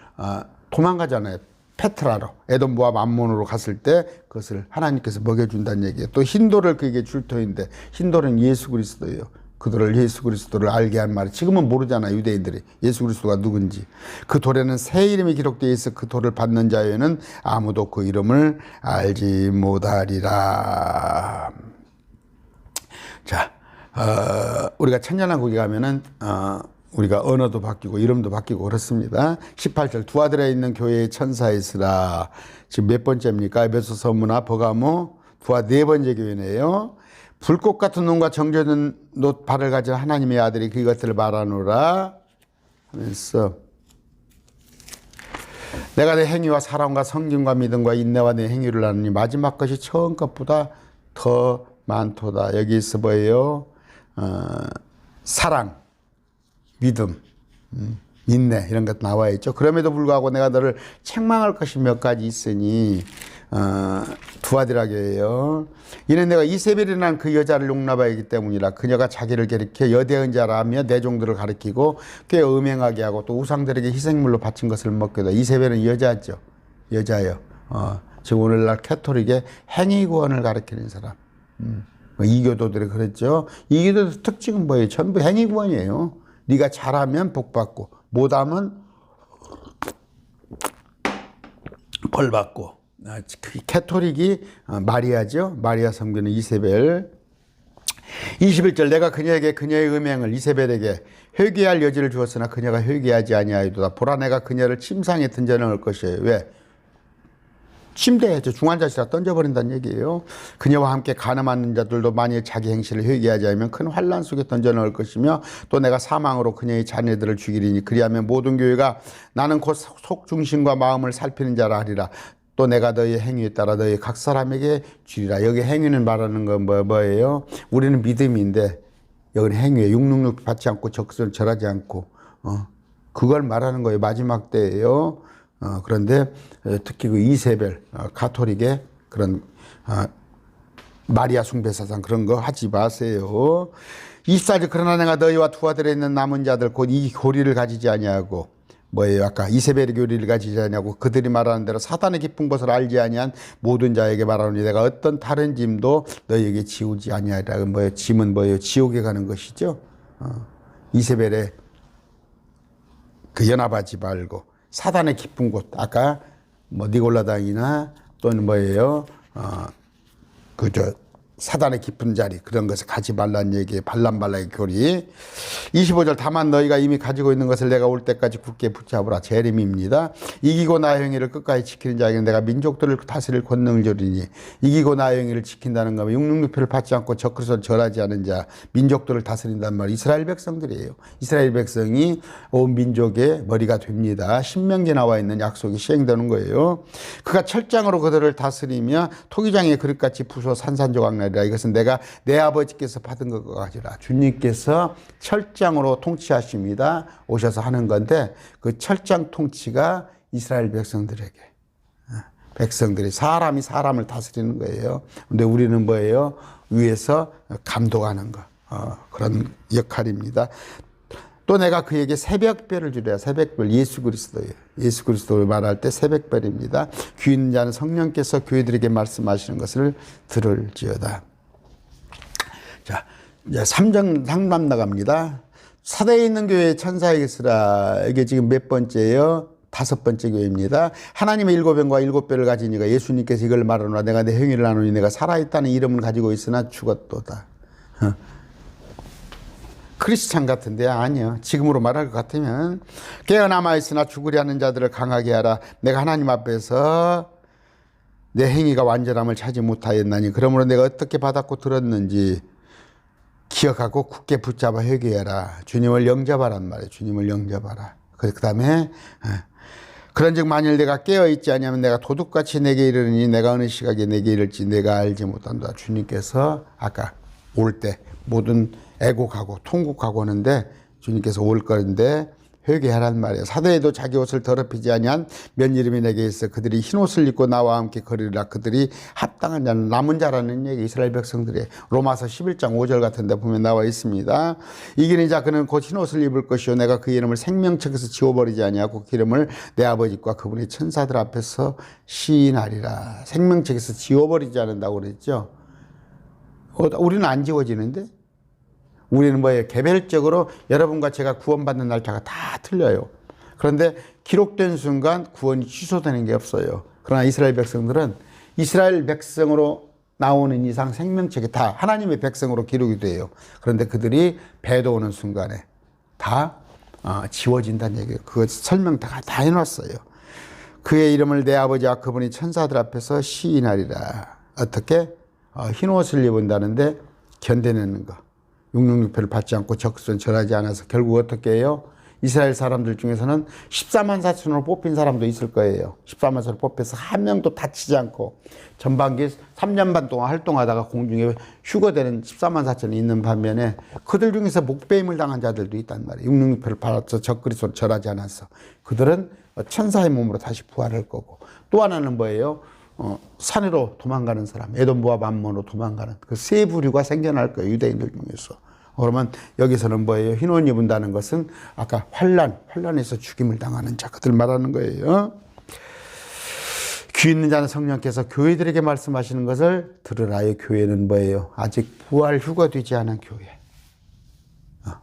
[SPEAKER 1] 도망가잖아요. 페트라로 에돔 모압 암몬으로 갔을 때 그것을 하나님께서 먹여준다는 얘기예요. 또 흰돌을 그에게 줄 터인데 흰돌은 예수 그리스도예요. 그들을 예수 그리스도를 알게 한 말이 지금은 모르잖아요. 유대인들이 예수 그리스도가 누군지. 그 돌에는 새 이름이 기록되어 있어 그 돌을 받는 자에는 아무도 그 이름을 알지 못하리라. 자, 우리가 천년왕국에 가면은 우리가 언어도 바뀌고 이름도 바뀌고 그렇습니다. 18절 두 아들에 있는 교회의 천사이스라. 지금 몇 번째입니까? 에베소, 서무나, 버가모, 네 번째 교회네요. 불꽃 같은 눈과 정져진 옷 발을 가진 하나님의 아들이 그것들을 말하노라 하면서 내가 내 행위와 사랑과 성김과 믿음과 인내와 내 행위를 하느니 마지막 것이 처음 것보다 더 많도다. 여기서 뭐예요? 사랑, 믿음, 인내 이런 것 나와 있죠. 그럼에도 불구하고 내가 너를 책망할 것이 몇 가지 있으니 두 아들에게 해요. 이는 내가 이세벨이라는 그 여자를 용납하기 때문이라. 그녀가 자기를 가리켜 여대한 자라며 내 종들을 가리키고 꽤 음행하게 하고 또 우상들에게 희생물로 바친 것을 먹게 돼. 이세벨은 여자죠. 여자예요. 지금 오늘날 캐토릭의 행위구원을 가리키는 사람. 이교도들이 그랬죠. 이교도들 특징은 뭐예요? 전부 행위구원이에요. 네가 잘하면 복받고 못하면 벌받고. 캐토릭이 마리아죠. 마리아 섬기는 이세벨. 21절 내가 그녀에게 그녀의 음행을 이세벨에게 회개할 여지를 주었으나 그녀가 회개하지 아니하였도다. 보라 내가 그녀를 침상에 던져넣을 것이에요. 왜? 침대에 중환자실에 던져버린다는 얘기예요. 그녀와 함께 간음하는 자들도 만일 자기 행실을 회개하지 않으면 큰 환난 속에 던져넣을 것이며 또 내가 사망으로 그녀의 자녀들을 죽이리니 그리하면 모든 교회가 나는 곧 속중심과 마음을 살피는 자라 하리라. 또 내가 너희 행위에 따라 너희 각 사람에게 주리라. 여기 행위는 말하는 건 뭐예요? 우리는 믿음인데 여기는 행위에 666 받지 않고 적설 절하지 않고 그걸 말하는 거예요. 마지막 때예요. 그런데 특히 그 이세벨 가톨릭의 그런 마리아 숭배 사상 그런 거 하지 마세요. 24절 그러나 내가 너희와 두 아들에 있는 남은 자들 곧 이 교리를 가지지 아니하고 뭐예요? 아까 이세벨의 교리를 가지지 아니하고 그들이 말하는 대로 사단의 깊은 것을 알지 아니한 모든 자에게 말하노니 내가 어떤 다른 짐도 너희에게 지우지 아니하리라. 뭐예요? 짐은 뭐예요? 지옥에 가는 것이죠. 이세벨의 그 연합하지 말고 사단의 깊은 곳 아까 뭐 니골라당이나 또는 뭐예요? 사단의 깊은 자리 그런 것을 가지 말라는 얘기에 발람발라의 교리. 25절 다만 너희가 이미 가지고 있는 것을 내가 올 때까지 굳게 붙잡으라. 재림입니다. 이기고 나의 행위를 끝까지 지키는 자에게는 내가 민족들을 다스릴 권능을 주리니. 이기고 나의 행위를 지킨다는 거면 666표를 받지 않고 적그리스도를 절하지 않은 자 민족들을 다스린단 말이에요. 이스라엘 백성들이에요. 이스라엘 백성이 온 민족의 머리가 됩니다. 신명기에 나와 있는 약속이 시행되는 거예요. 그가 철장으로 그들을 다스리며 토기장의 그릇같이 부숴 산산조각 이것은 내가 내 아버지께서 받은 것과 같으라. 주님께서 철장으로 통치하십니다. 오셔서 하는 건데 그 철장 통치가 이스라엘 백성들이 사람이 사람을 다스리는 거예요. 근데 우리는 뭐예요? 위에서 감독하는 거 그런 역할입니다. 또 내가 그에게 새벽별을 주랴. 새벽별 예수 그리스도예요. 예수 그리스도를 말할 때 새벽별입니다. 귀 있는 자는 성령께서 교회들에게 말씀하시는 것을 들을지어다. 자, 이제 3장 상담 나갑니다. 사대에 있는 교회의 천사에게 쓰라. 이게 지금 몇 번째예요? 5번째 교회입니다. 하나님의 7영과 7배를 가진 이가 예수님께서 이걸 말하노라. 내가 내 행위를 하노니 내가 살아있다는 이름을 가지고 있으나 죽었도다. 크리스찬 같은데 아니요. 지금으로 말할 것 같으면 깨어남아 있으나 죽으려 하는 자들을 강하게 하라. 내가 하나님 앞에서 내 행위가 완전함을 찾지 못하였나니 그러므로 내가 어떻게 받았고 들었는지 기억하고 굳게 붙잡아 회개하라. 주님을 영접하란 말이에요. 주님을 영접하라. 그 다음에 그런즉 만일 내가 깨어있지 아니하면 내가 도둑같이 내게 이르니 내가 어느 시각에 내게 이를지 내가 알지 못한다. 주님께서 아까 올 때 모든 애곡하고 통곡하고 하는데 주님께서 올 건데 회개하란 말이에요. 사도에도 자기 옷을 더럽히지 아니한 몇 이름이 내게 있어 그들이 흰 옷을 입고 나와 함께 거리라. 그들이 합당한 자는 남은 자라는 얘기 이스라엘 백성들의 로마서 11장 5절 같은 데 보면 나와 있습니다. 이기는 자 그는 곧 흰 옷을 입을 것이요 내가 그 이름을 생명책에서 지워버리지 아니하고 그 이름을 내 아버지과 그분의 천사들 앞에서 시인하리라. 생명책에서 지워버리지 않는다고 그랬죠. 우리는 안 지워지는데 우리는 뭐예요? 개별적으로 여러분과 제가 구원받는 날짜가 다 틀려요. 그런데 기록된 순간 구원이 취소되는 게 없어요. 그러나 이스라엘 백성들은 이스라엘 백성으로 나오는 이상 생명책에 다 하나님의 백성으로 기록이 돼요. 그런데 그들이 배도 오는 순간에 다 지워진다는 얘기예요. 그거 설명 다 해놨어요. 그의 이름을 내 아버지와 그분이 천사들 앞에서 시인하리라. 어떻게? 흰옷을 입은다는데 견뎌내는 거. 666표를 받지 않고 적선 절하지 않아서 결국 어떻게 해요? 이스라엘 사람들 중에서는 14만 4천으로 뽑힌 사람도 있을 거예요. 14만 4천으로 뽑혀서 한 명도 다치지 않고 전반기 3년 반 동안 활동하다가 공중에 휴거되는 14만 4천이 있는 반면에 그들 중에서 목배임을 당한 자들도 있단 말이에요. 666표를 받아서 적그리스도를 절하지 않아서 그들은 천사의 몸으로 다시 부활할 거고 또 하나는 뭐예요? 산으로 도망가는 사람, 에돔과 암몬으로 도망가는 그 세 부류가 생겨날 거예요. 유대인들 중에서. 그러면 여기서는 뭐예요? 흰 옷 입은다는 것은 아까 환란에서 죽임을 당하는 자, 그들 말하는 거예요. 귀 있는 자는 성령께서 교회들에게 말씀하시는 것을 들으라요. 교회는 뭐예요? 아직 부활 휴거되지 않은 교회.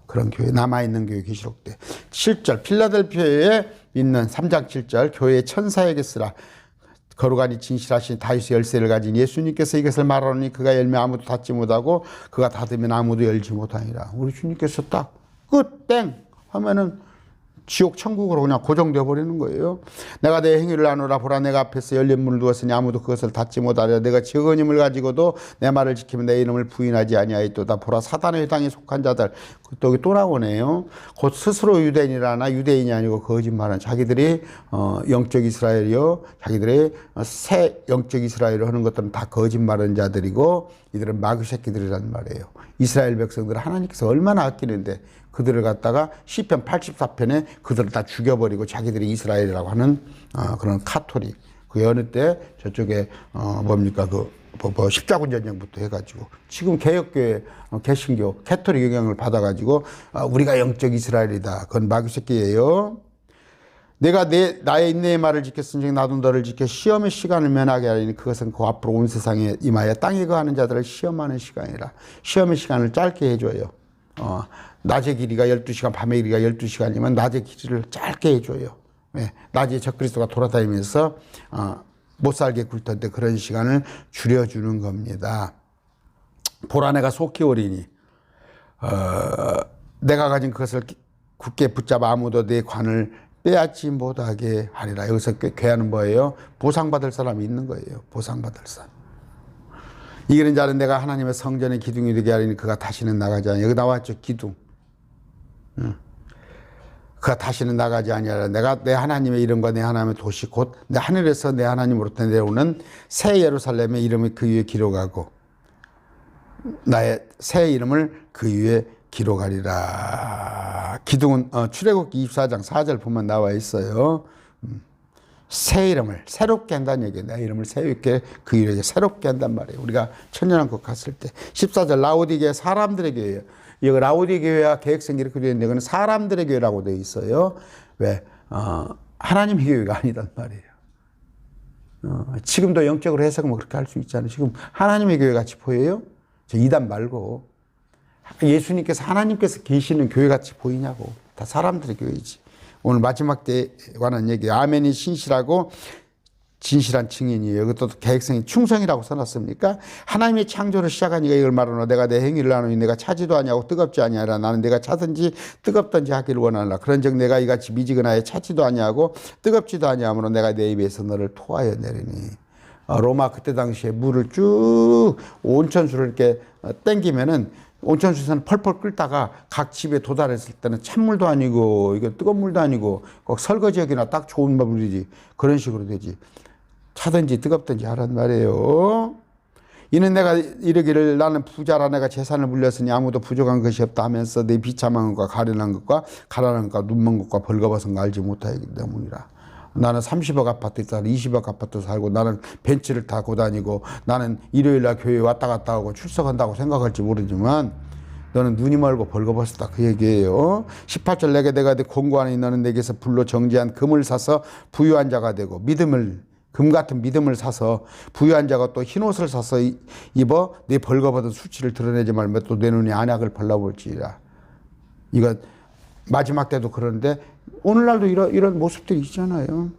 [SPEAKER 1] 그런 교회, 남아있는 교회 계시록 때. 7절, 필라델피아에 있는 3장 7절, 교회의 천사에게 쓰라. 거룩하니 진실하신 다윗의 열쇠를 가진 예수님께서 이것을 말하노니 그가 열면 아무도 닫지 못하고 그가 닫으면 아무도 열지 못하니라. 우리 주님께서 딱 끝 땡 하면은 지옥 천국으로 그냥 고정되어 버리는 거예요. 내가 내 행위를 아노라. 보라 내가 앞에서 열린 문을 두었으니 아무도 그것을 닫지 못하리라. 내가 적은 힘을 가지고도 내 말을 지키면 내 이름을 부인하지 아니하였도다. 보라 사단의 회당에 속한 자들. 또 여기 또 나오네요. 곧 스스로 유대인이라나 유대인이 아니고 거짓말은 자기들이 영적 이스라엘이요 자기들의 새 영적 이스라엘을 하는 것들은 다 거짓말하는 자들이고 이들은 마귀 새끼들이란 말이에요. 이스라엘 백성들을 하나님께서 얼마나 아끼는데 그들을 갖다가 시편 84편에 그들을 다 죽여버리고 자기들이 이스라엘이라고 하는 그런 카톨릭. 그 어느 때 저쪽에 뭡니까 십자군 전쟁부터 해가지고 지금 개혁교회, 개신교, 캐톨릭 영향을 받아가지고 우리가 영적 이스라엘이다. 그건 마귀 새끼예요. 내가 나의 인내의 말을 지켰으니 나도 너를 지켜 시험의 시간을 면하게 하리니 그것은 그 앞으로 온 세상에 임하여 땅에 거하는 자들을 시험하는 시간이라. 시험의 시간을 짧게 해줘요. 낮의 길이가 12시간, 밤의 길이가 12시간이면 낮의 길이를 짧게 해줘요. 네. 낮에 적그리스도가 돌아다니면서 못 살게 굴 텐데 그런 시간을 줄여주는 겁니다. 보라 내가 속히 오리니 내가 가진 그것을 굳게 붙잡아 아무도 내 관을 빼앗지 못하게 하리라. 여기서 괴하는 뭐예요? 보상받을 사람이 있는 거예요. 보상받을 사람. 이기는 자는 내가 하나님의 성전의 기둥이 되게 하리니 그가 다시는 나가지 아니하리라. 여기 나왔죠. 기둥. 그가 다시는 나가지 아니하리라. 내가 내 하나님의 이름과 내 하나님의 도시 곧 내 하늘에서 내 하나님으로부터 내려오는 새 예루살렘의 이름을 그 위에 기록하고 나의 새 이름을 그 위에 기록하리라. 기둥은 출애굽기 24장 4절 보면 나와 있어요. 새 이름을 새롭게 한다는 얘기예요. 내 이름을 새롭게 그 이름에 새롭게 한단 말이에요. 우리가 천년왕국 갔을 때 14절 라오디게 사람들의 교회예요. 여기 라오디 교회와 계획성 이렇게 되어 있는데 그건 사람들의 교회라고 되어 있어요. 왜? 하나님의 교회가 아니단 말이에요. 지금도 영적으로 해석은 그렇게 할 수 있잖아요. 지금 하나님의 교회 같이 보여요? 저 이단 말고 예수님께서 하나님께서 계시는 교회 같이 보이냐고. 다 사람들의 교회지. 오늘 마지막 때에 관한 얘기예요. 아멘이 신실하고 진실한 증인이에요. 이것도 계획성이 충성이라고 써놨습니까? 하나님의 창조를 시작한 이가 이걸 말하노 내가 내 행위를 하노니 내가 차지도 아니하고 뜨겁지 아니하라. 나는 내가 차든지 뜨겁든지 하기를 원하노라. 그런즉 내가 이같이 미지근하여 차지도 아니하고 뜨겁지도 아니하므로 내가 내 입에서 너를 토하여 내리니. 로마 그때 당시에 물을 쭉 온천수를 이렇게 땡기면은 온천수에서는 펄펄 끓다가 각 집에 도달했을 때는 찬물도 아니고 이거 뜨거운 물도 아니고 꼭 설거지하기나 딱 좋은 물이지. 그런 식으로 되지. 차든지 뜨겁든지 하란 말이에요. 이는 내가 이르기를 나는 부자라 내가 재산을 물렸으니 아무도 부족한 것이 없다 하면서 내 비참한 것과 가련한 것과 가난한 것과 눈먼 것과 벌거벗은 거 알지 못하기 때문이라. 나는 30억 아파트 살고 20억 아파트 살고 나는 벤츠를 타고 다니고 나는 일요일날 교회에 왔다 갔다 하고 출석한다고 생각할지 모르지만 너는 눈이 멀고 벌거벗었다 그 얘기예요. 18절 내가 공고하니 너는 내게서 불로 정지한 금을 사서 부유한 자가 되고 금 같은 믿음을 사서 부유한 자가 또 흰옷을 사서 입어 네 벌거벗은 수치를 드러내지 말며 또 내 눈이 안약을 발라볼지라. 이거 마지막 때도 그런데 오늘날도 이런 모습들이 있잖아요.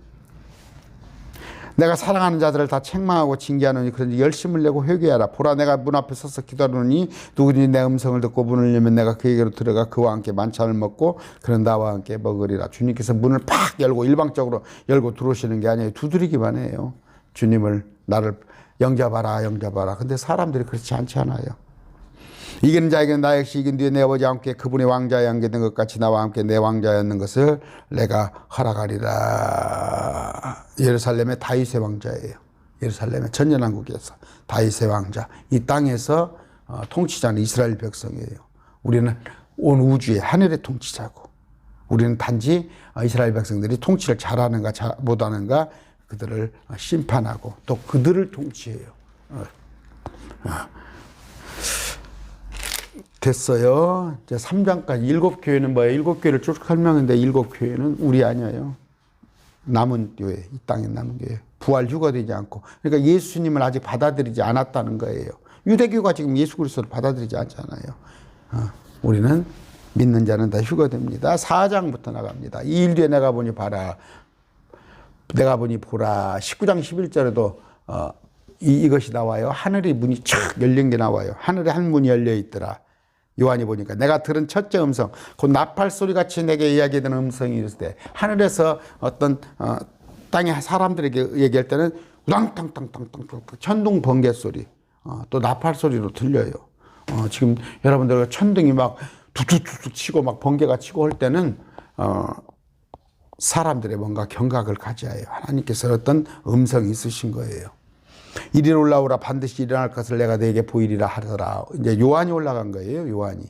[SPEAKER 1] 내가 사랑하는 자들을 다 책망하고 징계하노니 그런지 열심을 내고 회개하라. 보라 내가 문 앞에 서서 기다리노니 누구든지 내 음성을 듣고 문을 열면 내가 그에게로 들어가 그와 함께 만찬을 먹고 그는 나와 함께 먹으리라. 주님께서 문을 팍 열고 일방적으로 열고 들어오시는 게 아니에요. 두드리기만 해요. 주님을 나를 영접하라 영접하라. 근데 사람들이 그렇지 않지 않아요. 이기는 자에게는 나 역시 이긴 뒤에 내 아버지와 함께 그분의 왕자에 안겨된 것 같이 나와 함께 내 왕자였는 것을 내가 허락하리라. 예루살렘의 다윗의 왕자예요. 예루살렘의 전전왕국에서 다윗의 왕자. 이 땅에서 통치자는 이스라엘 백성이에요. 우리는 온 우주의 하늘의 통치자고 우리는 단지 이스라엘 백성들이 통치를 잘하는가 못하는가 그들을 심판하고 또 그들을 통치해요. 됐어요. 이제 3장까지 7교회는 뭐예요? 7교회를 쭉 설명했는데 7교회는 우리 아니에요. 남은 교회, 이 땅에 남은 교회. 부활 휴거되지 않고. 그러니까 예수님을 아직 받아들이지 않았다는 거예요. 유대교가 지금 예수 그리스도를 받아들이지 않잖아요. 우리는 믿는 자는 다 휴거됩니다. 4장부터 나갑니다. 이 일 뒤에 내가 보니 봐라. 내가 보니 보라. 19장 11절에도 이것이 나와요. 하늘의 문이 촥 열린 게 나와요. 하늘에 한 문이 열려 있더라. 요한이 보니까 내가 들은 첫째 음성 곧 나팔 소리같이 내게 이야기되는 음성이 있을 때 하늘에서 어떤 땅에 사람들에게 얘기할 때는 우당탕탕탕탕 천둥 번개 소리 또 나팔 소리로 들려요. 지금 여러분들 천둥이 막 툭툭툭툭 치고 막 번개가 치고 할 때는 사람들의 뭔가 경각을 가져야 해요. 하나님께서 어떤 음성이 있으신 거예요. 이리 올라오라 반드시 일어날 것을 내가 너에게 보이리라 하더라. 이제 요한이 올라간 거예요. 요한이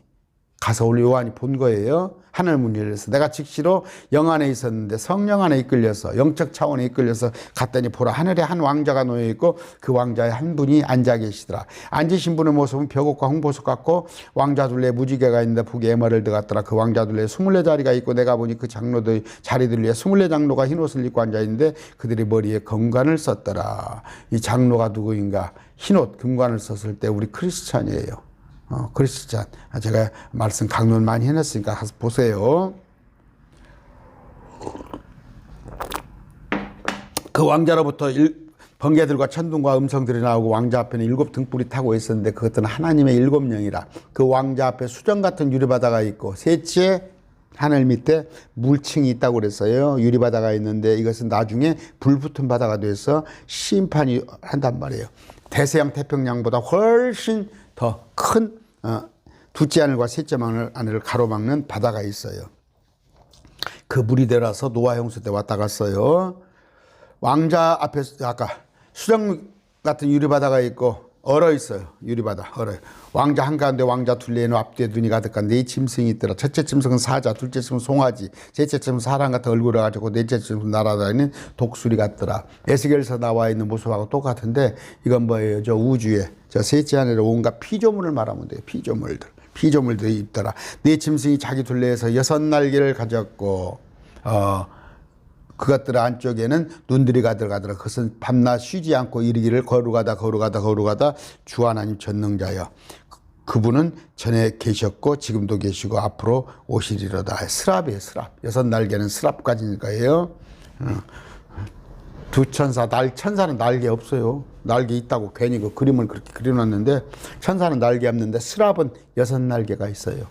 [SPEAKER 1] 가서 요한이 본 거예요. 하늘 문이 열려서 내가 즉시로 영 안에 있었는데 성령 안에 이끌려서 영적 차원에 이끌려서 갔더니 보라 하늘에 한 왕자가 놓여 있고 그 왕자에 한 분이 앉아 계시더라. 앉으신 분의 모습은 벽옷과 홍보석 같고 왕자 둘레에 무지개가 있는데 북에 에메랄드 같더라. 그 왕자 둘레에 24자리가 있고 내가 보니 그 장로들 자리들 위에 24장로가 흰옷을 입고 앉아 있는데 그들이 머리에 금관을 썼더라. 이 장로가 누구인가? 흰옷 금관을 썼을 때 우리 크리스찬이에요. 크리스찬. 제가 말씀 강론 많이 해놨으니까 가서 보세요. 그 왕자로부터 번개들과 천둥과 음성들이 나오고 왕자 앞에는 7 등불이 타고 있었는데 그것들은 하나님의 7명이라. 그 왕자 앞에 수정 같은 유리바다가 있고 셋째 하늘 밑에 물층이 있다고 그랬어요. 유리바다가 있는데 이것은 나중에 불붙은 바다가 돼서 심판이 한단 말이에요. 대서양 태평양보다 훨씬 더 큰 둘째 하늘과 셋째 하늘을 가로막는 바다가 있어요. 그 물이 내려서 노아 홍수 때 왔다 갔어요. 왕자 앞에 아까 수정 같은 유리바다가 있고 얼어 있어요. 유리바다 얼어요. 왕자 한가운데 왕자 둘레에는 앞뒤에 눈이 가득한 4 짐승이 있더라. 첫째 짐승은 사자, 둘째 짐승은 송아지, 셋째 짐승은 사람 같은 얼굴을 가지고 넷째 짐승은 날아다니는 독수리 같더라. 에스겔서 나와 있는 모습하고 똑같은데 이건 뭐예요? 저 우주에 저 셋째 하늘에 온갖 피조물을 말하면 돼요. 피조물들이 있더라. 4 짐승이 자기 둘레에서 6 날개를 가졌고 그것들 안쪽에는 눈들이 가득하더라. 그것은 밤낮 쉬지 않고 이르기를 거룩하다 주 하나님 전능자여. 그분은 전에 계셨고 지금도 계시고 앞으로 오시리로다. 스랍이에요. 스랍. 6 날개는 스랍까지인 거예요. 두 천사, 천사는 날개 없어요. 날개 있다고 괜히 그 그림을 그렇게 그려놨는데 천사는 날개 없는데 스랍은 6 날개가 있어요.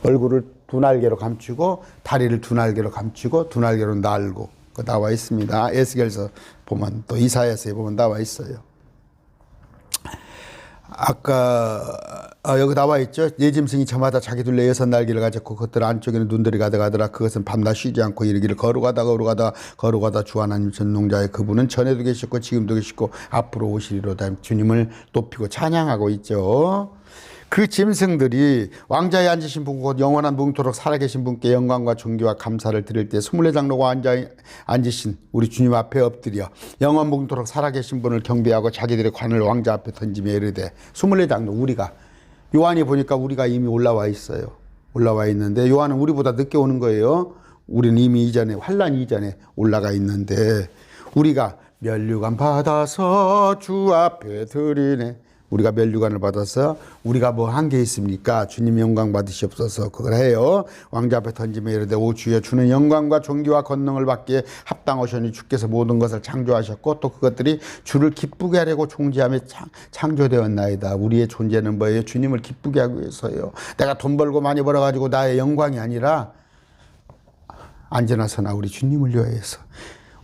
[SPEAKER 1] 얼굴을 2 날개로 감추고 다리를 2 날개로 감추고 2 날개로 날고 그 나와 있습니다. 에스겔서 보면 또 이사야서에 보면 나와 있어요. 아까 여기 나와 있죠. 네 짐승이 저마다 자기 둘레 6날개를 가졌고 그것들 안쪽에는 눈들이 가득하더라. 그것은 밤낮 쉬지 않고 이르기를 거룩하다 주 하나님 전능자의 그분은 전에도 계셨고 지금도 계시고 앞으로 오시리로다. 주님을 높이고 찬양하고 있죠. 그 짐승들이 왕자에 앉으신 분 곧 영원한 뭉토록 살아계신 분께 영광과 존귀와 감사를 드릴 때 24장로가 앉으신 우리 주님 앞에 엎드려 영원 뭉토록 살아계신 분을 경배하고 자기들의 관을 왕자 앞에 던지며 이르되 24장로 우리가 요한이 보니까 우리가 이미 올라와 있어요. 올라와 있는데 요한은 우리보다 늦게 오는 거예요. 우리는 이미 이전에 환란 이전에 올라가 있는데 우리가 면류관 받아서 주 앞에 드리네. 우리가 면류관을 받아서 우리가 뭐 한 게 있습니까? 주님 영광 받으시옵소서. 그걸 해요. 왕자 앞에 던지며 이르되 오 주여 주는 영광과 존귀와 권능을 받기에 합당하시니 주께서 모든 것을 창조하셨고 또 그것들이 주를 기쁘게 하려고 존재하며 창조되었나이다. 우리의 존재는 뭐예요? 주님을 기쁘게 하기 위해서요. 내가 돈 벌고 많이 벌어가지고 나의 영광이 아니라 안전하 서나 우리 주님을 위하여서.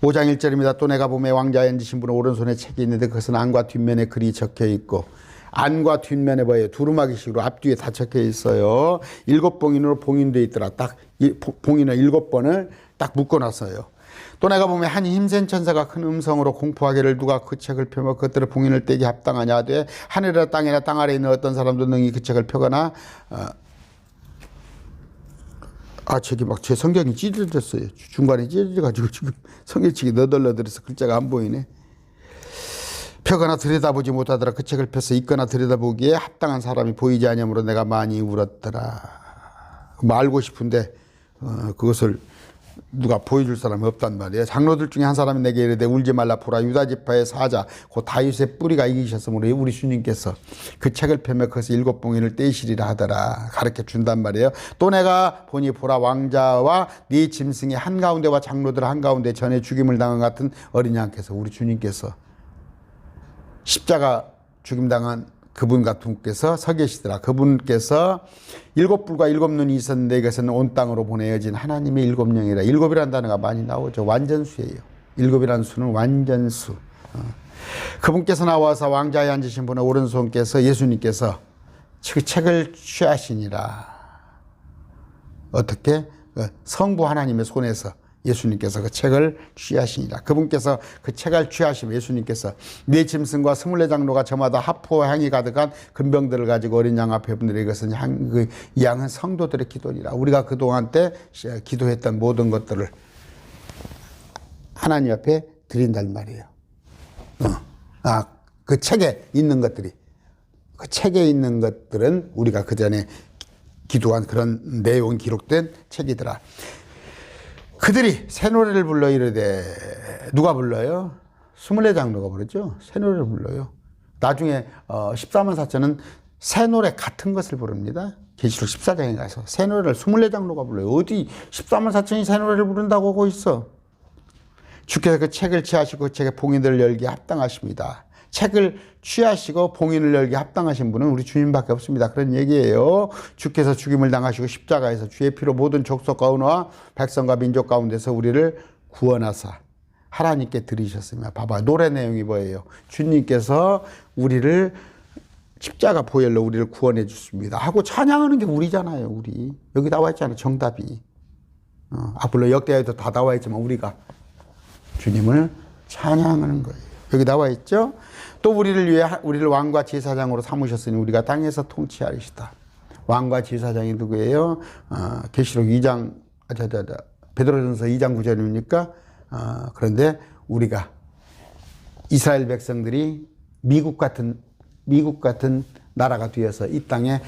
[SPEAKER 1] 5장 1절입니다. 또 내가 보매 왕자에 앉으신 분은 오른손에 책이 있는데 그것은 안과 뒷면에 글이 적혀 있고 안과 뒷면에 뭐예요? 두루마기식으로 앞뒤에 다 적혀 있어요. 7봉인으로 봉인되어 있더라. 딱 봉인을 7번을 딱 묶어놨어요. 또 내가 보면 한 힘센 천사가 큰 음성으로 공포하기를 누가 그 책을 펴며 그것들을 봉인을 떼기 합당하냐 하되 하늘이나 땅이나 땅 아래에 있는 어떤 사람도 능히 그 책을 펴거나 저기 막 제 성경이 찢어졌어요. 중간에 찢어져가지고 지금 성경책이 너덜너덜해서 글자가 안 보이네. 펴거나 들여다보지 못하더라. 그 책을 펴서 읽거나 들여다보기에 합당한 사람이 보이지 아니하므로 내가 많이 울었더라. 뭐 알고 싶은데 그것을 누가 보여줄 사람이 없단 말이에요. 장로들 중에 한 사람이 내게 이르되 울지 말라 보라 유다 지파의 사자 곧 다윗의 뿌리가 이기셨으므로 우리 주님께서 그 책을 펴며 그것을 7봉인을 떼시리라 하더라. 가르쳐 준단 말이에요. 또 내가 보니 보라 왕자와 네 짐승이 한가운데와 장로들 한가운데 전에 죽임을 당한 같은 어린 양께서 우리 주님께서 십자가 죽임당한 그분 같은 분께서 서 계시더라. 그분께서 7뿔과 7눈이 있었는데 이것은 온 땅으로 보내어진 하나님의 7영이라. 7이라는 단어가 많이 나오죠. 완전수예요. 7이라는 수는 완전수. 그분께서 나와서 왕자에 앉으신 분의 오른손께서 예수님께서 그 책을 취하시니라. 어떻게? 성부 하나님의 손에서 예수님께서 그 책을 취하시니라. 그분께서 그 책을 취하시면 예수님께서 네 짐승과 24장로가 저마다 합포와 향이 가득한 금병들을 가지고 어린 양 앞에 분들이 이것은 이 양은 성도들의 기도니라. 우리가 그동안 때 기도했던 모든 것들을 하나님 앞에 드린단 말이에요. 그 책에 있는 것들이 그 책에 있는 것들은 우리가 그 전에 기도한 그런 내용이 기록된 책이더라. 그들이 새 노래를 불러 이르되 누가 불러요? 24장로가 부르죠. 새 노래를 불러요. 나중에 14만 4천은 새 노래 같은 것을 부릅니다. 계시록 14장에 가서 새 노래를 24장로가 불러요. 어디 14만 4천이 새 노래를 부른다고 하고 있어. 주께서 그 책을 취하시고 그 책의 봉인들을 열기에 합당하십니다. 책을 취하시고 봉인을 열기 합당하신 분은 우리 주님밖에 없습니다. 그런 얘기예요. 주께서 죽임을 당하시고 십자가에서 주의 피로 모든 족속과 언어와 백성과 민족 가운데서 우리를 구원하사 하나님께 드리셨으며 봐봐 노래 내용이 뭐예요? 주님께서 우리를 십자가 보혈로 우리를 구원해 주십니다 하고 찬양하는 게 우리잖아요. 우리 여기 나와 있잖아요. 정답이 물론 역대에도 다 나와 있지만 우리가 주님을 찬양하는 거예요. 여기 나와 있죠. 또 우리를 위해 우리를 왕과 제사장으로 삼으셨으니 우리가 땅에서 통치하리시다. 왕과 제사장이 누구예요? 계시록 2장 베드로전서 2장 9절입니까? 그런데 우리가 이스라엘 백성들이 미국 같은 나라가 되어서 이 땅에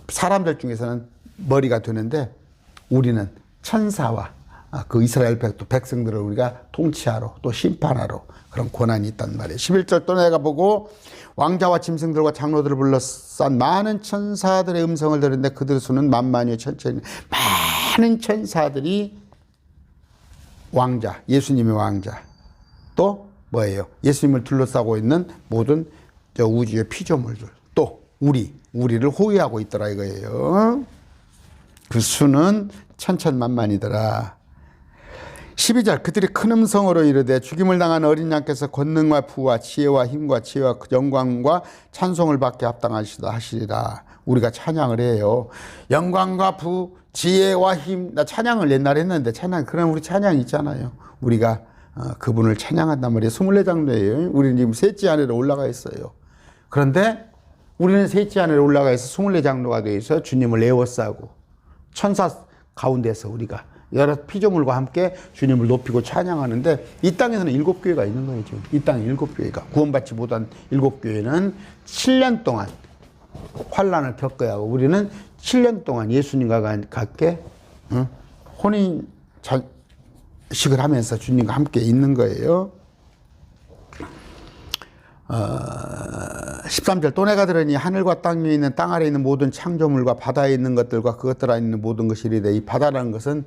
[SPEAKER 1] 사람들 중에서는 머리가 되는데 우리는 천사와 그 이스라엘 백성들을 우리가 통치하러 또 심판하러 그런 권한이 있단 말이에요. 11절 또 내가 보고 왕자와 짐승들과 장로들을 불러싼 많은 천사들의 음성을 들었는데 그들 수는 만만여 천천히 많은 천사들이 왕자, 예수님의 왕자 또 뭐예요? 예수님을 둘러싸고 있는 모든 저 우주의 피조물들 또 우리를 호위하고 있더라 이거예요. 그 수는 천천만만이더라. 12절 그들이 큰 음성으로 이르되 죽임을 당한 어린 양께서 권능과 부와 지혜와 힘과 지혜와 영광과 찬송을 받게 합당하시다 하시리라. 우리가 찬양을 해요. 영광과 부, 지혜와 힘. 나 찬양을 옛날에 했는데 찬양, 그런 우리 찬양 있잖아요. 우리가 그분을 찬양한단 말이에요. 24장로예요. 우리는 지금 셋째 안으로 올라가 있어요. 그런데 우리는 셋째 안으로 올라가 있어 24장로가 되어 있어 주님을 에워싸고 천사 가운데서 우리가 여러 피조물과 함께 주님을 높이고 찬양하는데, 이 땅에서는 7교회가 있는 거예요. 지금 이 땅에 7교회가 구원받지 못한 7교회는 7년 동안 환난을 겪어야 하고, 우리는 7년 동안 예수님과 같게 혼인식을 하면서 주님과 함께 있는 거예요. 13절 또 내가 들으니 하늘과 땅 위에 있는 땅 아래에 있는 모든 창조물과 바다에 있는 것들과 그것들 안에 있는 모든 것이 이르되, 이 바다라는 것은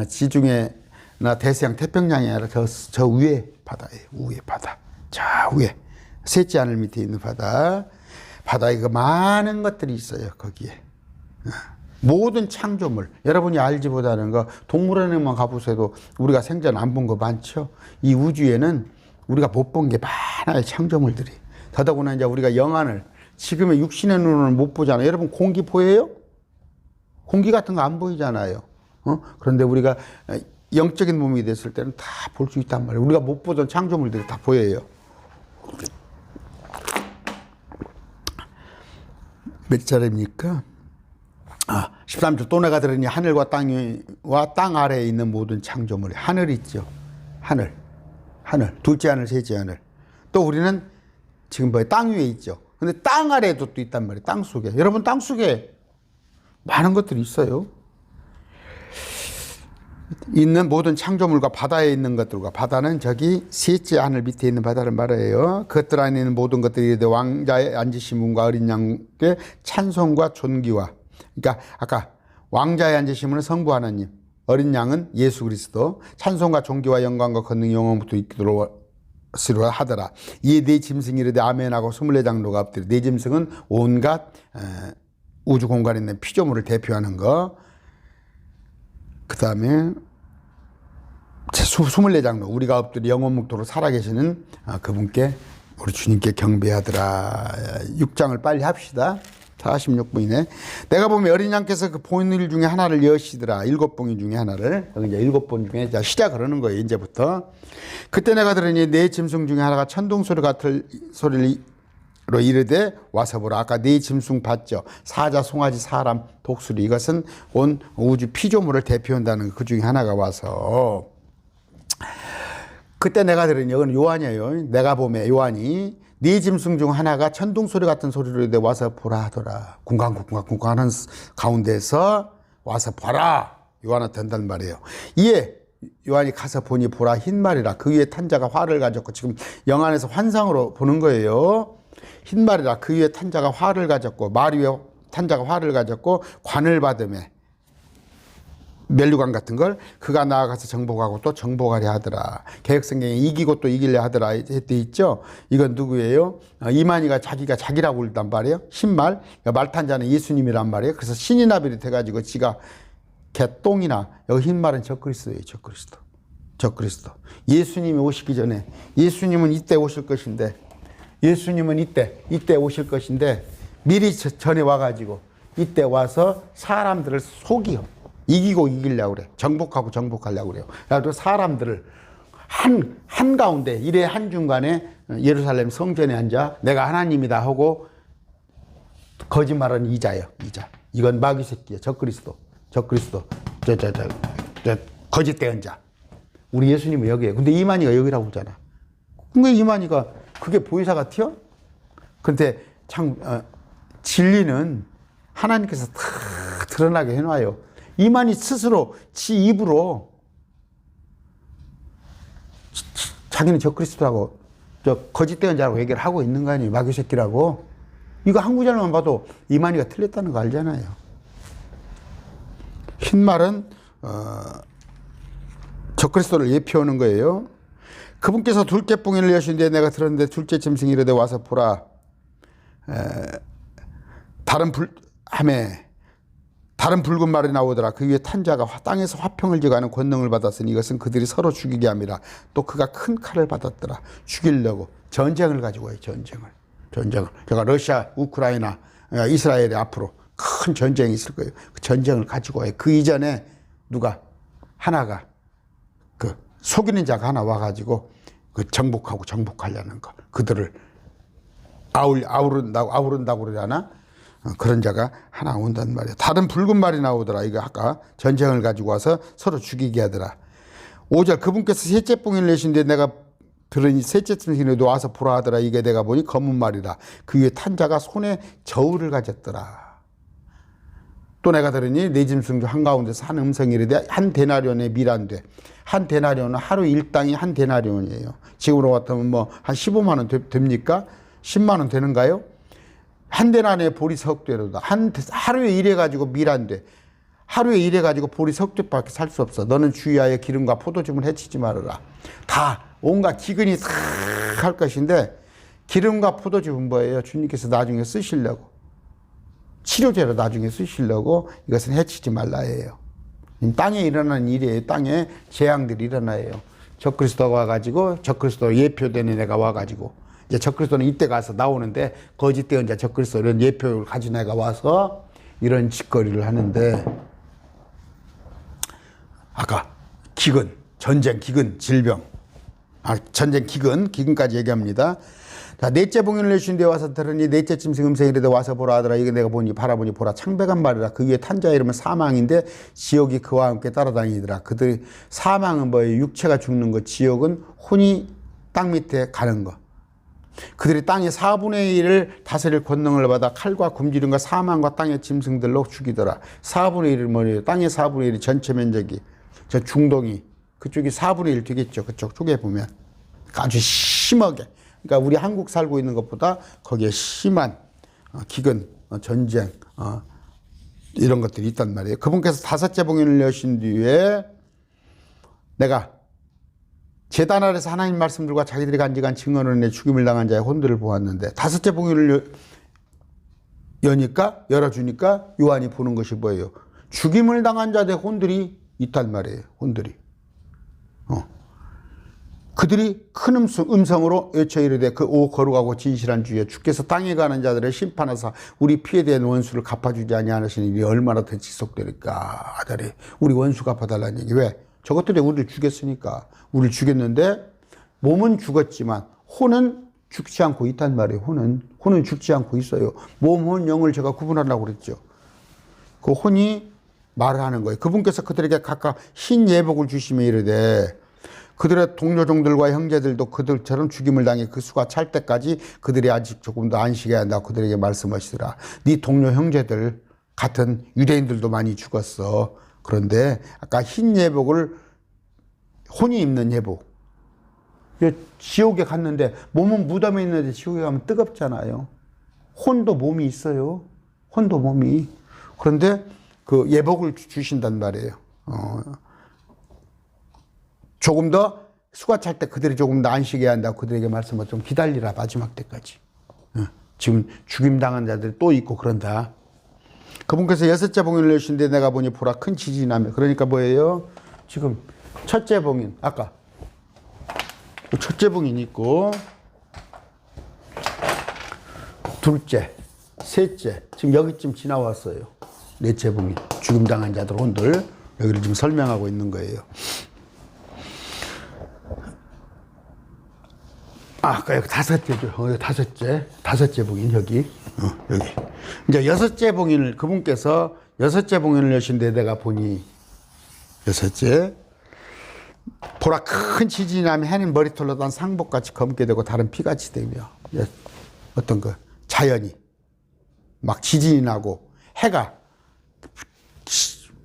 [SPEAKER 1] 지중해나 대서양 태평양이 아니라 저 위에 바다예요. 위에 바다. 저 위에 셋째 하늘 밑에 있는 바다. 바다에 그 많은 것들이 있어요. 거기에 모든 창조물, 여러분이 알지 못하는 거, 동물원에만 가보셔도 우리가 생전 안 본 거 많죠. 이 우주에는 우리가 못 본 게 많아요. 창조물들이. 더더구나 이제 우리가 영안을, 지금의 육신의 눈으로는 못 보잖아요. 여러분 공기 보여요? 공기 같은 거 안 보이잖아요. 그런데 우리가 영적인 몸이 됐을 때는 다 볼 수 있단 말이에요. 우리가 못 보던 창조물들이 다 보여요. 몇 절입니까? 13절 또 내가 들으니 하늘과 땅과 땅 아래에 있는 모든 창조물이, 하늘 있죠. 하늘, 둘째 하늘, 셋째 하늘. 또 우리는 지금 땅 위에 있죠. 근데 땅 아래에도 또 있단 말이에요. 땅 속에. 여러분 땅 속에 많은 것들이 있어요. 있는 모든 창조물과 바다에 있는 것들과, 바다는 저기 셋째 하늘 밑에 있는 바다를 말해요. 그것들 안에 있는 모든 것들이 왕자의 앉으신 분과 어린 양께 찬송과 존귀와, 그러니까 아까 왕자의 앉으신 분은 성부 하나님, 어린 양은 예수 그리스도, 찬송과 존귀와 영광과 권능이 영원부터 있도록 하더라. 이에 네 짐승이 이르되 아멘하고 24장로가 엎드려. 네 짐승은 온갖 우주 공간에 있는 피조물을 대표하는 거. 그 다음에 24장로, 우리가 엎드려 영원묵도로 살아계시는 그분께, 우리 주님께 경배하더라. 6장을 빨리 합시다. 46분이네. 내가 보면 어린 양께서 그 보일 중에 하나를 여시더라. 7봉인 중에 하나를. 여기 이제 7봉 중에 시작을 하는 거예요. 이제부터. 그때 내가 들으니 네 짐승 중에 하나가 천둥소리 같은 소리로 이르되 와서 보라. 아까 네 짐승 봤죠? 사자, 송아지, 사람, 독수리. 이것은 온 우주 피조물을 대표한다는 그 중에 하나가 와서. 그때 내가 들으니, 이건 요한이에요. 내가 보면 요한이 네 짐승 중 하나가 천둥소리 같은 소리로 이르되 와서 보라 하더라. 쿵쾅쿵쾅쿵쾅 하는 가운데서 와서 보라. 요한한테 한단 말이에요. 이에 요한이 가서 보니 보라 흰말이라. 그 위에 탄 자가 활을 가졌고, 지금 영안에서 환상으로 보는 거예요. 흰말이라. 그 위에 탄 자가 활을 가졌고, 말 위에 탄 자가 활을 가졌고, 관을 받으매, 멸류관 같은 걸 그가 나아가서 정복하고 또 정복하려 하더라. 개혁성경에 이기고 또 이기려 하더라 했대 있죠. 이건 누구예요? 이만희가 자기가 자기라고 그랬단 말이에요. 신말, 말탄 자는 예수님이란 말이에요. 그래서 신이나 비롯해가지고 지가 개똥이나, 여기 흰말은 적그리스도예요. 적그리스도. 예수님이 오시기 전에, 예수님은 이때 오실 것인데, 예수님은 이때 오실 것인데 미리 전에 와가지고 이때 와서 사람들을 속여. 이기고 이기려고 그래. 정복하고 정복하려고 그래요. 그래서 사람들을 한가운데, 일의 한중간에 예루살렘 성전에 앉아 내가 하나님이다 하고 거짓말하는 이자예요. 이자. 이건 마귀 새끼예요. 적그리스도. 거짓된 자. 우리 예수님은 여기에요. 근데 이만희가 여기라고 그러잖아. 근데 이만희가 그게 보이사가 튀어? 그런데 참 진리는 하나님께서 다 드러나게 해놔요. 이만희 스스로 지 입으로 자기는 적그리스도라고, 거짓된 자라고 얘기를 하고 있는 거 아니에요. 마귀 새끼라고. 이거 한 구절만 봐도 이만희가 틀렸다는 거 알잖아요. 흰말은 적그리스도를 예표하는 거예요. 그분께서 둘째 뽕이를 여신데 내가 들었는데 둘째 짐승이 이르되 와서 보라. 다른 함에 다른 붉은 말이 나오더라. 그 위에 탄 자가 땅에서 화평을 지어가는 권능을 받았으니 이것은 그들이 서로 죽이게 함이라. 또 그가 큰 칼을 받았더라. 죽이려고 전쟁을 가지고 와요. 전쟁을. 제가 러시아, 우크라이나, 이스라엘의 앞으로 큰 전쟁이 있을 거예요. 그 전쟁을 가지고 와요. 그 이전에 누가 하나가 그 속이는 자가 하나 와가지고 그 정복하려는 거. 그들을 아우른다고 그러잖아. 그런 자가 하나 온단 말이야. 다른 붉은 말이 나오더라. 이거 아까 전쟁을 가지고 와서 서로 죽이게 하더라. 5절 그분께서 셋째 뽕을 내신데 내가 들으니 셋째 층신에도 와서 보라 하더라. 이게 내가 보니 검은 말이라. 그 위에 탄 자가 손에 저울을 가졌더라. 또 내가 들으니 네 짐승 중 한가운데서 한 음성이 이르되 한 데나리온에 미란되. 한 데나리온은 하루 일당이 한 데나리온이에요. 지금으로 같으면 뭐 한 15만 원 됩니까? 10만 원 되는가요? 한 데나리온에 보리 석되로다. 하루에 일해가지고 밀한돼. 하루에 일해가지고 보리 석대밖에 살 수 없어. 너는 주의하여 기름과 포도즙을 해치지 말아라. 다 온갖 기근이 다 할 것인데 기름과 포도즙은 뭐예요? 주님께서 나중에 쓰시려고. 치료제로 나중에 쓰시려고 이것은 해치지 말라 해요. 땅에 일어나는 일이에요. 땅에 재앙들이 일어나요. 적그리스도가 와가지고 적그리스도 예표되는 애가 와가지고 이제 적그리스도는 이때 가서 나오는데 거짓 대언자 적그리스도 이런 예표를 가진 애가 와서 이런 짓거리를 하는데 아까 기근, 전쟁, 기근, 질병, 전쟁, 기근까지 얘기합니다. 자, 넷째 봉인을 내신 데 와서 들으니 넷째 짐승 음성이 이르되 와서 보라 하더라. 이게 내가 바라보니 보라 창백한 말이라. 그 위에 탄 자의 이름은 사망인데 지옥이 그와 함께 따라다니더라. 그들이 사망은 뭐예요? 육체가 죽는 거. 지옥은 혼이 땅 밑에 가는 거. 그들이 땅의 4분의 1을 다스릴 권능을 받아 칼과 굶주림과 사망과 땅의 짐승들로 죽이더라. 4분의 1은 뭐예요? 땅의 4분의 1이 전체 면적이 저 중동이 그쪽이 4분의 1 되겠죠. 그쪽 쪽에 보면 아주 심하게. 그러니까 우리 한국 살고 있는 것보다 거기에 심한 기근, 전쟁 이런 것들이 있단 말이에요. 그분께서 다섯째 봉인을 여신 뒤에 내가 제단 아래서 하나님 말씀들과 자기들이 간직한 증언을 내 죽임을 당한 자의 혼들을 보았는데 다섯째 봉인을 열어주니까 요한이 보는 것이 뭐예요? 죽임을 당한 자들의 혼들이 있단 말이에요. 혼들이. 그들이 큰 음성으로 외쳐 이르되 그 오 거룩하고 진실한 주여 주께서 땅에 가는 자들을 심판하사 우리 피에 대한 원수를 갚아주지 아니하시니 일이 얼마나 더 지속될까. 아들이 우리 원수 갚아달라는 얘기. 왜? 저것들이 우리를 죽였으니까. 우리를 죽였는데 몸은 죽었지만 혼은 죽지 않고 있단 말이에요. 혼은 죽지 않고 있어요. 몸, 혼, 영을 제가 구분하려고 그랬죠. 그 혼이 말을 하는 거예요. 그분께서 그들에게 각각 흰 예복을 주시며 이르되 그들의 동료종들과 형제들도 그들처럼 죽임을 당해 그 수가 찰 때까지 그들이 아직 조금 더 안식해야 한다고 그들에게 말씀하시더라. 네 동료 형제들 같은 유대인들도 많이 죽었어. 그런데 아까 흰 예복을 혼이 입는 예복. 지옥에 갔는데 몸은 무덤에 있는데 지옥에 가면 뜨겁잖아요. 혼도 몸이 있어요. 혼도 몸이. 그런데 그 예복을 주신단 말이에요. 조금 더 수가 찰 때 그들이 조금 더 안식해야 한다고 그들에게 말씀을 좀 기다리라. 마지막 때까지. 지금 죽임당한 자들이 또 있고 그런다. 그분께서 여섯째 봉인을 내주신데 내가 보니 보라 큰 지진이 나며. 그러니까 뭐예요? 지금 첫째 봉인 아까 첫째 봉인이 있고 둘째, 셋째 지금 여기쯤 지나왔어요. 넷째 봉인 죽임당한 자들 혼들 여기를 지금 설명하고 있는 거예요. 아까 여기 다섯째죠. 다섯째 봉인 여기. 여기. 이제 여섯째 봉인을 그분께서 여섯째 봉인을 여신데 내가 보니 여섯째 보라 큰 지진이 나면 해는 머리털로 단 상복같이 검게 되고 다른 피같이 되며 어떤 그 자연이 막 지진이 나고 해가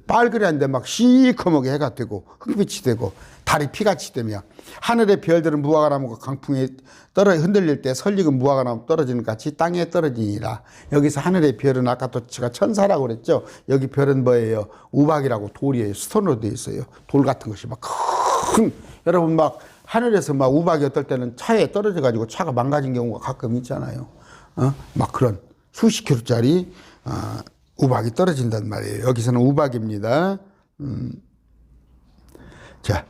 [SPEAKER 1] 빨그레한데 막 시커멓게 해가 되고 흑빛이 되고 달이 피같이 되며 하늘의 별들은 무화과 나무가 강풍에 흔들릴 때 설익은 무화과 나무 떨어지는 같이 땅에 떨어지니라. 여기서 하늘의 별은 아까 또 제가 천사라고 그랬죠. 여기 별은 뭐예요? 우박이라고 돌이에요. 스톤으로 되어 있어요. 돌 같은 것이 막 큰 여러분 막 하늘에서 막 우박이 어떨 때는 차에 떨어져 가지고 차가 망가진 경우가 가끔 있잖아요. 막 그런 수십 킬로짜리 우박이 떨어진단 말이에요. 여기서는 우박입니다. 자,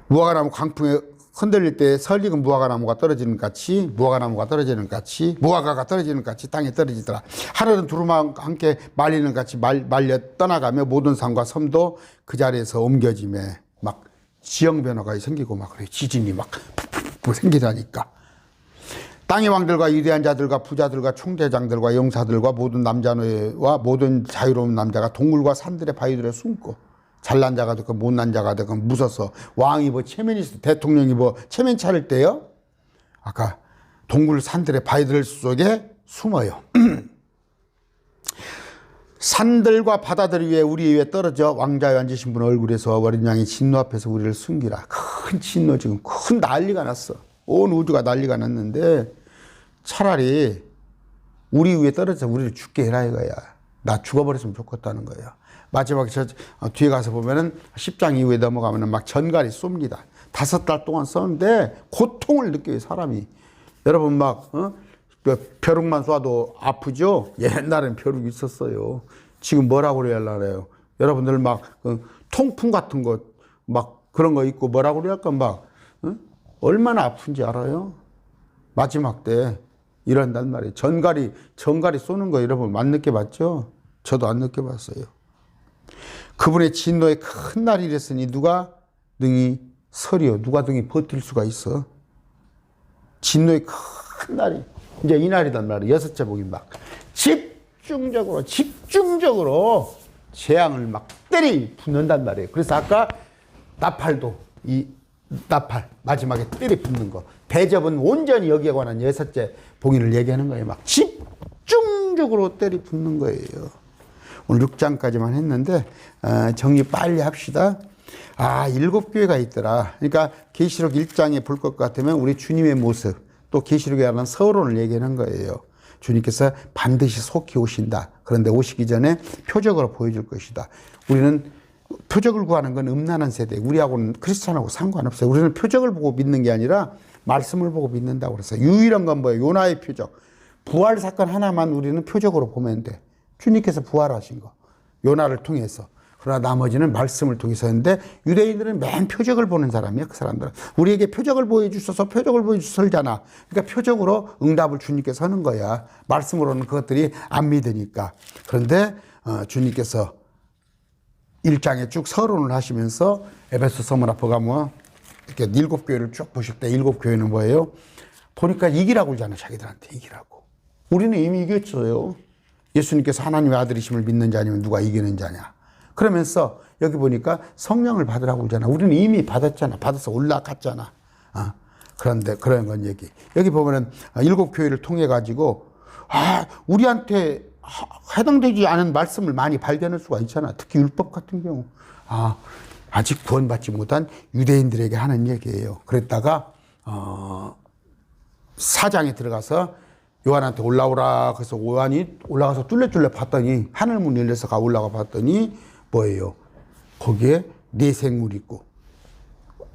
[SPEAKER 1] 무화과나무 강풍에 흔들릴 때 설익은 무화과나무가 떨어지는 같이 무화과나무가 떨어지는 같이 무화과가 떨어지는 같이 땅에 떨어지더라. 하늘은 두루마와 함께 말리는 같이 말려 떠나가며 모든 산과 섬도 그 자리에서 옮겨지며 막 지형 변화가 생기고 막 그래. 지진이 막 생기다니까. 땅의 왕들과 위대한 자들과 부자들과 총대장들과 용사들과 모든 남자노예와 모든 자유로운 남자가 동물과 산들의 바위들에 숨고 잘난 자가 됐건 못난 자가 됐건 무서서 왕이 뭐 체면이 대통령이 뭐 체면 차릴 때요. 아까 동굴 산들의 바위들 속에 숨어요. 산들과 바다들 위에 우리 위에 떨어져 왕자에 앉으신 분 얼굴에서 어린 양이 진노 앞에서 우리를 숨기라. 큰 진노 지금 큰 난리가 났어. 온 우주가 난리가 났는데 차라리 우리 위에 떨어져 우리를 죽게 해라 이거야. 나 죽어버렸으면 좋겠다는 거예요. 마지막에 저 뒤에 가서 보면은 10장 이후에 넘어가면은 막 전갈이 쏩니다. 5달 동안 썼는데 고통을 느껴요, 사람이. 여러분 막, 벼룩만 쏴도 아프죠? 옛날엔 벼룩이 있었어요. 지금 뭐라고 그래야 하려요? 여러분들 막, 통풍 같은 거, 막 그런 거 있고 뭐라고 그래야 할까? 막, 얼마나 아픈지 알아요? 마지막 때 이런단 말이에요. 전갈이 쏘는 거 여러분 안 느껴봤죠? 저도 안 느껴봤어요. 그분의 진노의 큰 날이 이랬으니 누가 능히 서리요? 누가 능히 버틸 수가 있어? 진노의 큰 날이 이제 이 날이단 말이에요. 6째 복이 막 집중적으로 재앙을 막 때리 붙는단 말이에요. 그래서 아까 나팔도 이 나팔 마지막에 때리 붙는 거 대접은 온전히 여기에 관한 6째 복인을 얘기하는 거예요. 막 집중적으로 때리 붙는 거예요. 오늘 6장까지만 했는데 정리 빨리 합시다. 7교회가 있더라. 그러니까 계시록 1장에 볼 것 같으면 우리 주님의 모습 또 계시록에 관한 서론을 얘기하는 거예요. 주님께서 반드시 속히 오신다. 그런데 오시기 전에 표적으로 보여줄 것이다. 우리는 표적을 구하는 건 음란한 세대. 우리하고는 크리스찬하고 상관없어요. 우리는 표적을 보고 믿는 게 아니라 말씀을 보고 믿는다고 그랬어요. 유일한 건 뭐예요? 요나의 표적. 부활 사건 하나만 우리는 표적으로 보면 돼. 주님께서 부활하신 거. 요나를 통해서. 그러나 나머지는 말씀을 통해서 했는데 유대인들은 맨 표적을 보는 사람이야. 그 사람들은. 우리에게 표적을 보여주셔서 표적을 보여주설잖아. 그러니까 표적으로 응답을 주님께서 하는 거야. 말씀으로는 그것들이 안 믿으니까. 그런데 주님께서 1장에 쭉 서론을 하시면서 에베소 서문 앞에 가면 이렇게 7교회를 쭉 보실 때 7교회는 뭐예요? 보니까 이기라고 그러잖아. 자기들한테 이기라고. 우리는 이미 이겼어요. 예수님께서 하나님의 아들이심을 믿는 자냐면 누가 이기는 자냐. 그러면서 여기 보니까 성령을 받으라고 그러잖아. 우리는 이미 받았잖아. 받아서 올라갔잖아. 그런데 그런 건 얘기. 여기 보면은 7교회를 통해 가지고 우리한테 해당되지 않은 말씀을 많이 발견할 수가 있잖아. 특히 율법 같은 경우. 아직 구원받지 못한 유대인들에게 하는 얘기예요. 그랬다가 4장에 들어가서 요한한테 올라오라. 그래서 요한이 올라가서 뚫레뚫레 봤더니 하늘문 열려서 올라가 봤더니 뭐예요? 거기에 네 생물 있고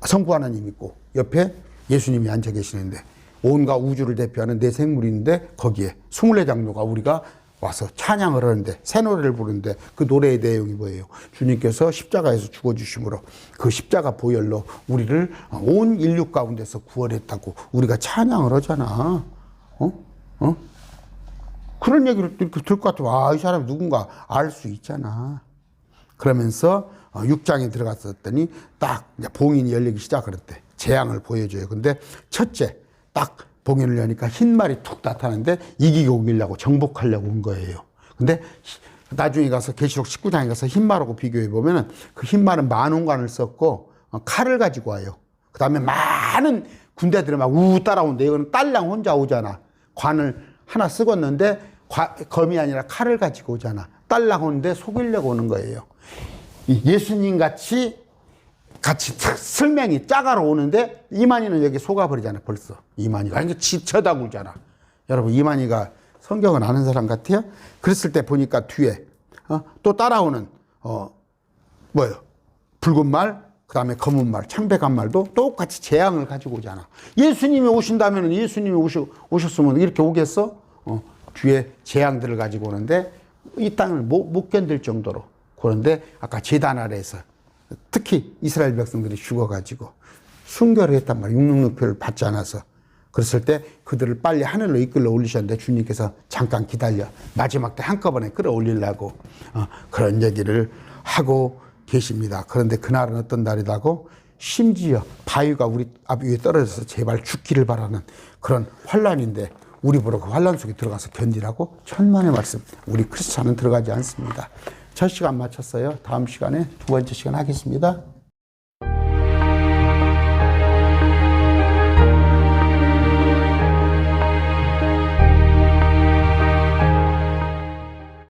[SPEAKER 1] 성부 하나님 있고 옆에 예수님이 앉아 계시는데 온갖 우주를 대표하는 네 생물이 있는데 거기에 24장로가 우리가 와서 찬양을 하는데 새 노래를 부르는데 그 노래의 내용이 뭐예요? 주님께서 십자가에서 죽어주심으로 그 십자가 보혈로 우리를 온 인류 가운데서 구원했다고 우리가 찬양을 하잖아. 그런 얘기를 들을 것 같아. 이 사람이 누군가 알 수 있잖아. 그러면서 6장에 들어갔었더니 딱 봉인이 열리기 시작을 했대. 재앙을 보여줘요. 근데 첫째 딱 봉인을 여니까 흰 말이 툭 나타나는데 이기고 오기려고 정복하려고 온 거예요. 근데 나중에 가서 계시록 19장에 가서 흰 말하고 비교해 보면은 그 흰 말은 만원관을 썼고 칼을 가지고 와요. 그 다음에 많은 군대들이 막 따라오는데 이거는 딸랑 혼자 오잖아. 관을 하나 쓰겄는데 검이 아니라 칼을 가지고 오잖아. 딸랑 오는데 속이려고 오는 거예요. 예수님 같이 설명이 짜가로 오는데 이만희는 여기 속아버리잖아. 벌써 이만희가 이제 쳐다보잖아. 여러분 이만희가 성경을 아는 사람 같아요? 그랬을 때 보니까 뒤에 또 따라오는 뭐예요? 붉은 말, 그 다음에 검은 말, 창백한 말도 똑같이 재앙을 가지고 오잖아. 예수님이 오신다면 예수님이 오셨으면 이렇게 오겠어? 뒤에 재앙들을 가지고 오는데 이 땅을 못 견딜 정도로. 그런데 아까 제단 아래에서 특히 이스라엘 백성들이 죽어가지고 순교를 했단 말이에요. 666표를 받지 않아서. 그랬을 때 그들을 빨리 하늘로 이끌어 올리셨는데 주님께서 잠깐 기다려. 마지막 때 한꺼번에 끌어올리려고 그런 얘기를 하고 계십니다. 그런데 그날은 어떤 날이라고? 심지어 바위가 우리 앞 위에 떨어져서 제발 죽기를 바라는 그런 환란인데 우리 보러 그 환란 속에 들어가서 견디라고? 천만의 말씀. 우리 크리스찬은 들어가지 않습니다. 첫 시간 마쳤어요. 다음 시간에 두 번째 시간 하겠습니다.